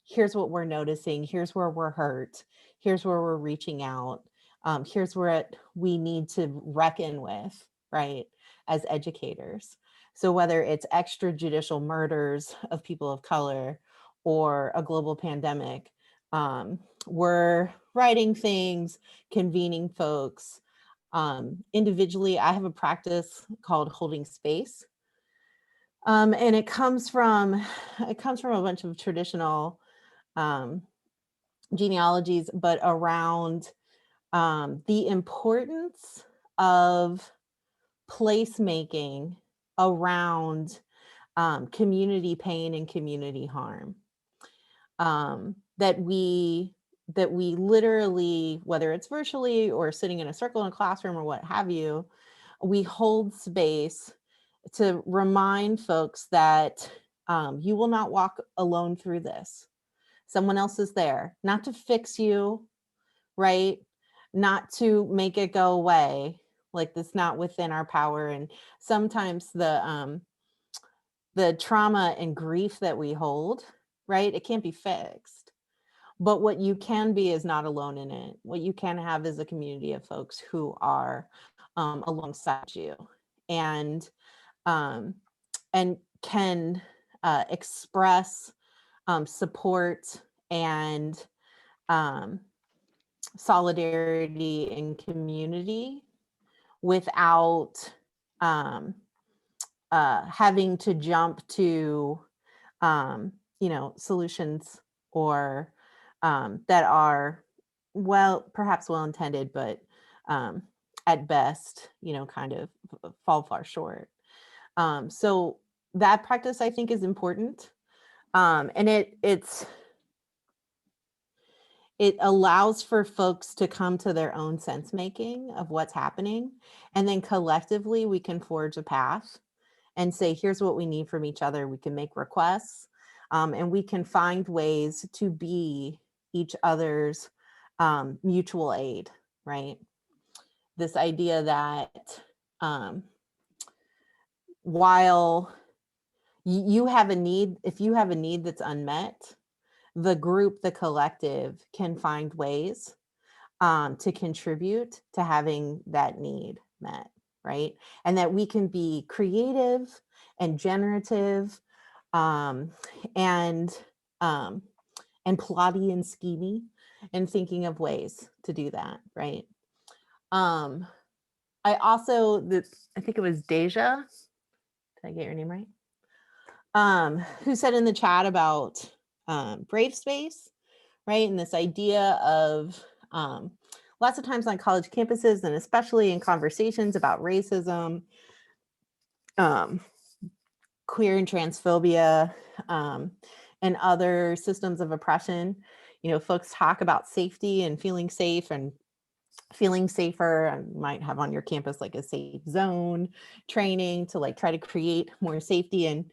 here's what we're noticing, here's where we're hurt, here's where we're reaching out. Here's where we need to reckon with, right, as educators. So whether it's extrajudicial murders of people of color or a global pandemic, we're writing things, convening folks. Individually, I have a practice called holding space. And it comes from a bunch of traditional genealogies, but around the importance of placemaking around community pain and community harm. That we literally, whether it's virtually or sitting in a circle in a classroom or what have you, we hold space to remind folks that you will not walk alone through this. Someone else is there, not to fix you, right? Not to make it go away, like that's not within our power. And sometimes the trauma and grief that we hold, right, it can't be fixed. But what you can be is not alone in it. What you can have is a community of folks who are alongside you and can express support and solidarity and community without having to jump to solutions or that are perhaps well-intended, but at best kind of fall far short. So that practice I think is important, and it allows for folks to come to their own sense making of what's happening. And then collectively we can forge a path and say, here's what we need from each other. We can make requests and we can find ways to be each other's mutual aid, right? This idea that while you have a need, if you have a need that's unmet, the group, the collective can find ways to contribute to having that need met, right? And that we can be creative and generative and plotty and schemy and thinking of ways to do that, right? I also, I think it was Deja, did I get your name right? Who said in the chat about brave space, right? And this idea of lots of times on college campuses, and especially in conversations about racism, queer and transphobia, and other systems of oppression, folks talk about safety and feeling safe and feeling safer. You might have on your campus like a safe zone training to like try to create more safety. And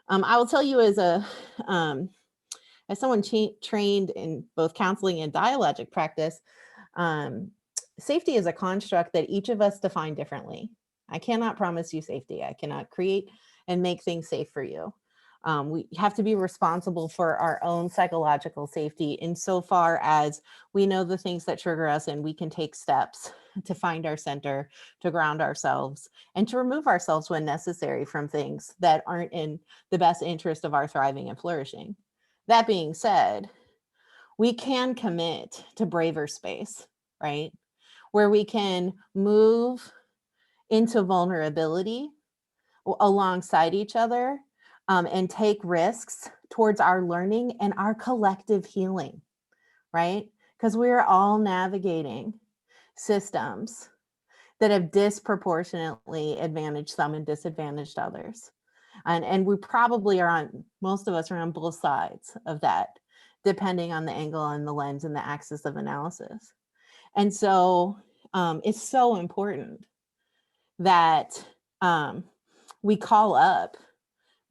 I will tell you as someone trained in both counseling and dialogic practice, safety is a construct that each of us define differently, I cannot promise you safety. I cannot create and make things safe for you. We have to be responsible for our own psychological safety insofar as we know the things that trigger us, and we can take steps to find our center, to ground ourselves, and to remove ourselves when necessary from things that aren't in the best interest of our thriving and flourishing. That being said, we can commit to braver space, right? Where we can move into vulnerability alongside each other, and take risks towards our learning and our collective healing, right? Because we're all navigating systems that have disproportionately advantaged some and disadvantaged others. And we probably are on, most of us are on both sides of that, depending on the angle and the lens and the axis of analysis. And so it's so important that we call up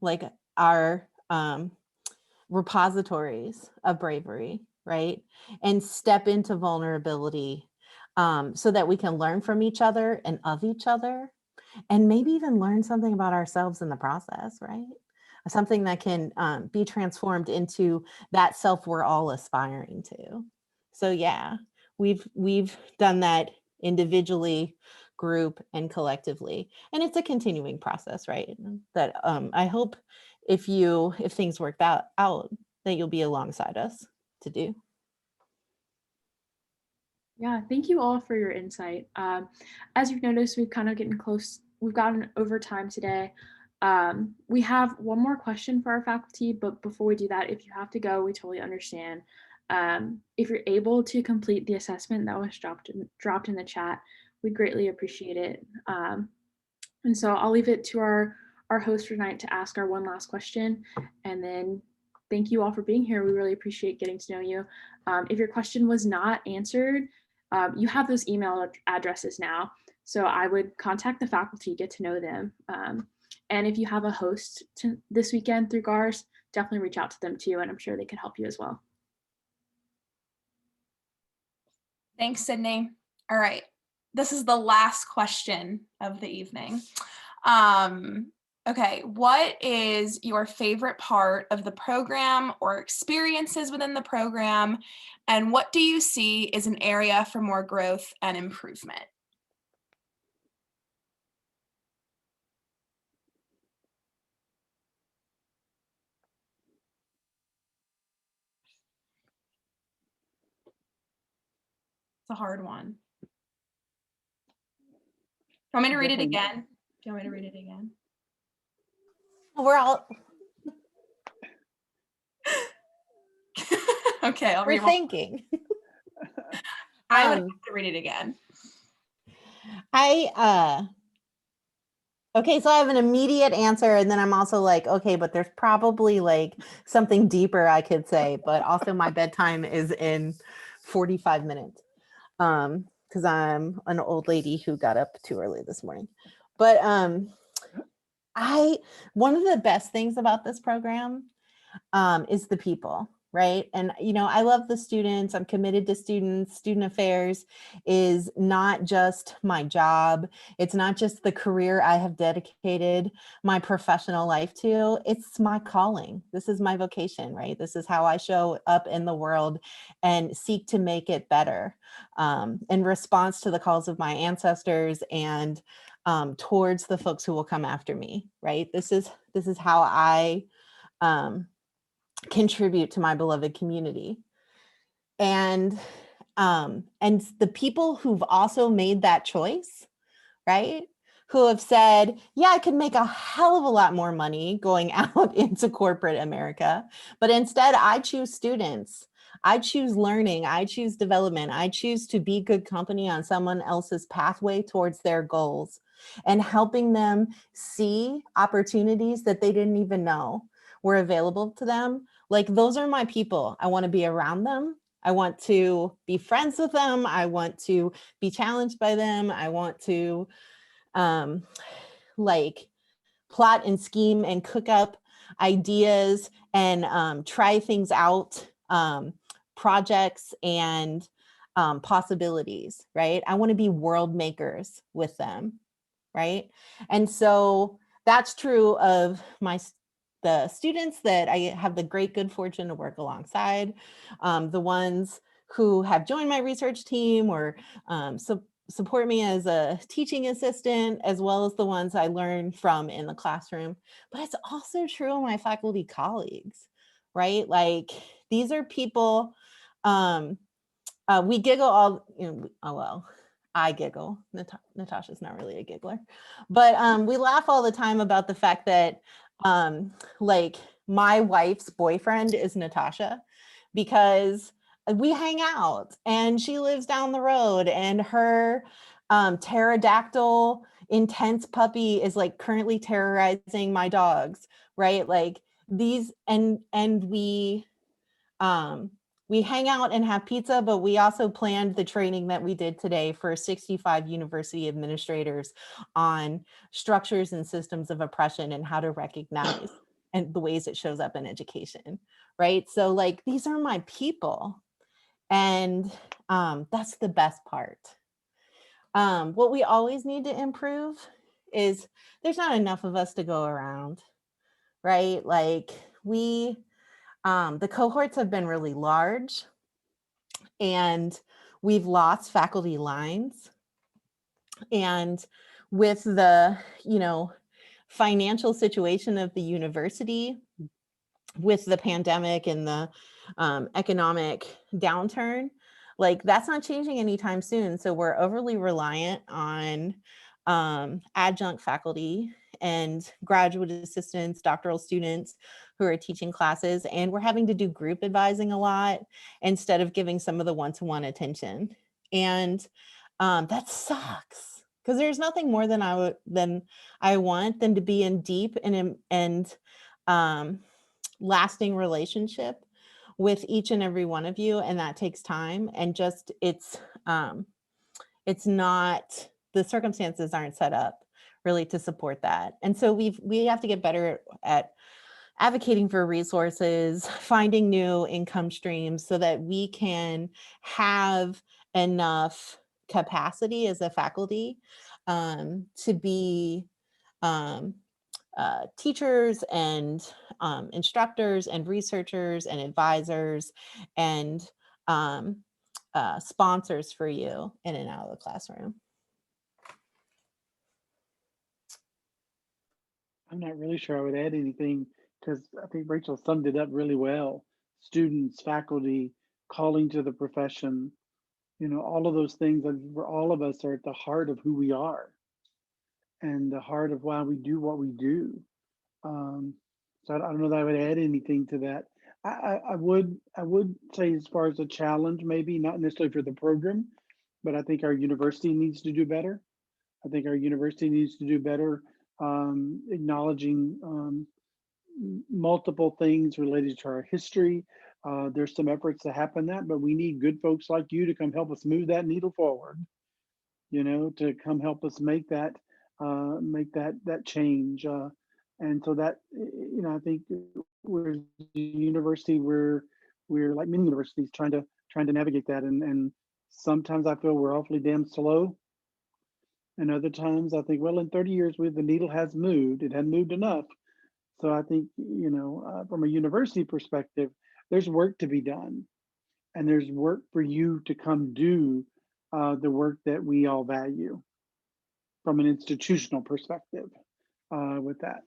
like our repositories of bravery, right? And step into vulnerability so that we can learn from each other and of each other, and maybe even learn something about ourselves in the process, right? Something that can be transformed into that self we're all aspiring to. So yeah, we've done that individually, group, and collectively, and it's a continuing process, right? That I hope if things work out that you'll be alongside us to do. Yeah, thank you all for your insight. As you've noticed, we've kind of getting close. We've gotten over time today. We have one more question for our faculty, but before we do that, if you have to go, we totally understand. If you're able to complete the assessment that was dropped in the chat, we'd greatly appreciate it. And so I'll leave it to our host for tonight to ask our one last question, and then thank you all for being here. We really appreciate getting to know you. If your question was not answered, you have those email addresses now. So I would contact the faculty, get to know them. And if you have a host this weekend through GARS, definitely reach out to them too, and I'm sure they can help you as well. Thanks, Sydney. All right, this is the last question of the evening. Okay, what is your favorite part of the program or experiences within the program? And what do you see as an area for more growth and improvement? It's a hard one. Do you want me to read it again? Do you want me to read it again? We're all okay, I'll read we're thinking. I would have to read it again. Okay, so I have an immediate answer, and then I'm also like, okay, but there's probably like something deeper I could say, but also my bedtime is in 45 minutes because I'm an old lady who got up too early this morning. But one of the best things about this program is the people, right? And, I love the students. I'm committed to students. Student affairs is not just my job. It's not just the career I have dedicated my professional life to. It's my calling. This is my vocation, right? This is how I show up in the world and seek to make it better in response to the calls of my ancestors and towards the folks who will come after me, right? This is how I contribute to my beloved community. And the people who've also made that choice, right? Who have said, yeah, I could make a hell of a lot more money going out into corporate America, but instead I choose students. I choose learning. I choose development. I choose to be good company on someone else's pathway towards their goals and helping them see opportunities that they didn't even know were available to them. Like, those are my people. I want to be around them. I want to be friends with them. I want to be challenged by them. I want to plot and scheme and cook up ideas and try things out, projects and possibilities, right? I want to be world makers with them, right? And so that's true of the students that I have the great good fortune to work alongside, the ones who have joined my research team or support me as a teaching assistant, as well as the ones I learn from in the classroom. But it's also true of my faculty colleagues, right? Like these are people, we giggle all, oh well, I giggle. Natasha's not really a giggler, but we laugh all the time about the fact that like my wife's boyfriend is Natasha, because we hang out and she lives down the road and her pterodactyl intense puppy is like currently terrorizing my dogs, right? Like these, and we hang out and have pizza, but we also planned the training that we did today for 65 university administrators on structures and systems of oppression and how to recognize and the ways it shows up in education, right? So like, these are my people. And that's the best part. What we always need to improve is there's not enough of us to go around, right? Like the cohorts have been really large and we've lost faculty lines. And with the, financial situation of the university, with the pandemic and the economic downturn, like that's not changing anytime soon. So we're overly reliant on adjunct faculty and graduate assistants, doctoral students who are teaching classes, and we're having to do group advising a lot instead of giving some of the one-to-one attention. And that sucks because there's nothing more than I want than to be in deep and lasting relationship with each and every one of you, and that takes time, and just it's not, the circumstances aren't set up really to support that. And so we have to get better at advocating for resources, finding new income streams so that we can have enough capacity as a faculty to be teachers and instructors and researchers and advisors and sponsors for you in and out of the classroom. I'm not really sure I would add anything because I think Rachel summed it up really well. Students, faculty, calling to the profession, all of those things that all of us are at the heart of who we are and the heart of why we do what we do. So I don't know that I would add anything to that. I would say as far as a challenge, maybe not necessarily for the program, but I think our university needs to do better. I think our university needs to do better acknowledging multiple things related to our history. There's some efforts to happen that, but we need good folks like you to come help us move that needle forward. To come help us make that change. And so that I think we're the university, we're like many universities trying to navigate that, and sometimes I feel we're awfully damn slow. And other times I think, well, in 30 years, the needle has moved. It hadn't moved enough. So I think, from a university perspective, there's work to be done. And there's work for you to come do the work that we all value from an institutional perspective with that.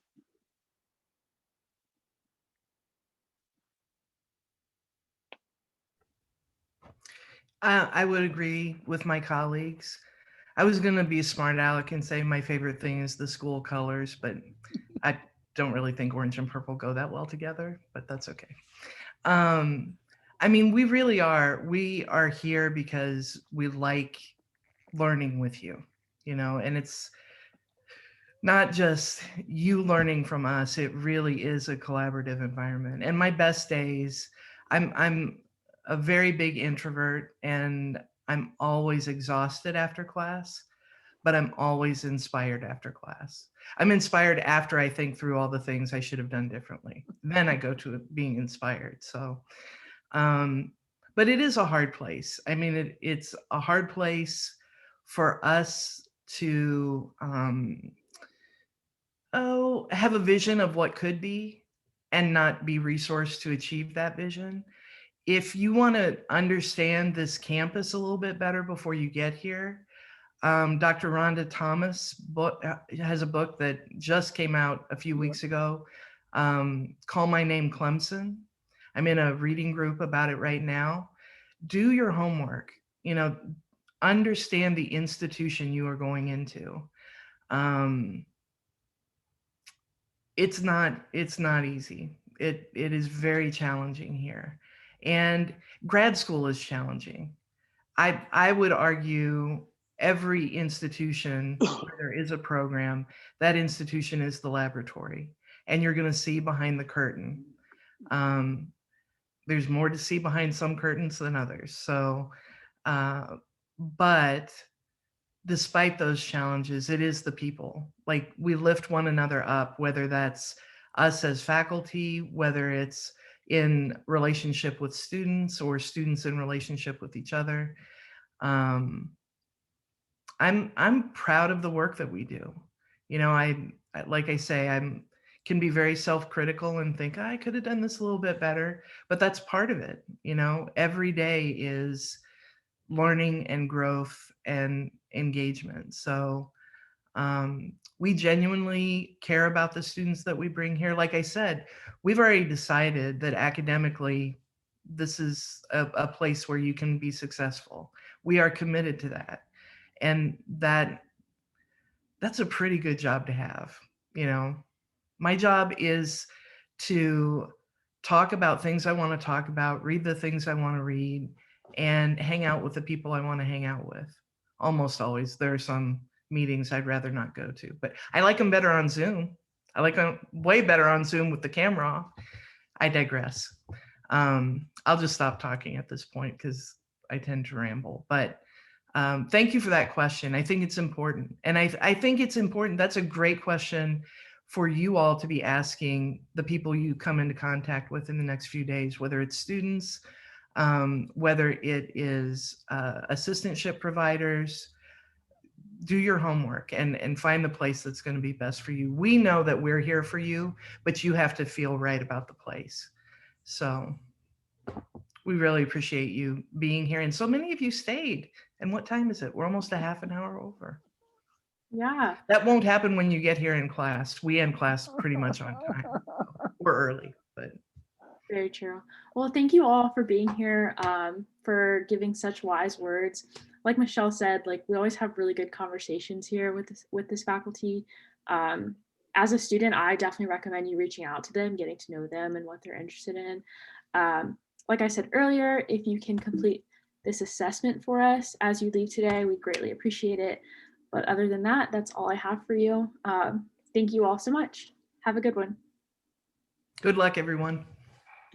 I would agree with my colleagues. I was going to be a smart aleck and say my favorite thing is the school colors, but I don't really think orange and purple go that well together, but that's okay. I mean, we really are. We are here because we like learning with you, and it's not just you learning from us. It really is a collaborative environment. And my best days, I'm a very big introvert and I'm always exhausted after class, but I'm always inspired after class. I'm inspired after I think through all the things I should have done differently. Then I go to being inspired. So, but it is a hard place. I mean, it's a hard place for us to have a vision of what could be and not be resourced to achieve that vision. If you want to understand this campus a little bit better before you get here, Dr. Rhonda Thomas has a book that just came out a few weeks ago, Call My Name Clemson. I'm in a reading group about it right now. Do your homework, you know, understand the institution you are going into. It's not easy. It is very challenging here. And grad school is challenging. I would argue every institution where there is a program, that institution is the laboratory, and you're going to see behind the curtain. There's more to see behind some curtains than others. So, but despite those challenges, it is the people. Like, we lift one another up, whether that's us as faculty, whether it's in relationship with students or students in relationship with each other. I'm proud of the work that we do. You know, I like I say, can be very self-critical and think I could have done this a little bit better, but that's part of it. You know, every day is learning and growth and engagement. So we genuinely care about the students that we bring here. Like I said, we've already decided that academically, this is a place where you can be successful. We are committed to that. And that's a pretty good job to have. You know, my job is to talk about things I want to talk about, read the things I want to read, and hang out with the people I want to hang out with. Almost always. There are some meetings I'd rather not go to, but I like them better on Zoom. I like them way better on Zoom with the camera off. I digress. I'll just stop talking at this point because I tend to ramble. But thank you for that question. I think it's important. And I think it's important. That's a great question for you all to be asking the people you come into contact with in the next few days, whether it's students, whether it is assistantship providers. Do your homework and find the place that's going to be best for you. We know that we're here for you, but you have to feel right about the place. So we really appreciate you being here. And so many of you stayed. And what time is it? We're almost a half an hour over. Yeah. That won't happen when you get here in class. We end class pretty much on time. We're early, but. Very true. Well, thank you all for being here, for giving such wise words. Like Michelle said, like, we always have really good conversations here with this faculty. As a student, I definitely recommend you reaching out to them, getting to know them and what they're interested in. Like I said earlier, if you can complete this assessment for us as you leave today, we greatly appreciate it. But other than that, that's all I have for you. Thank you all so much. Have a good one. Good luck, everyone.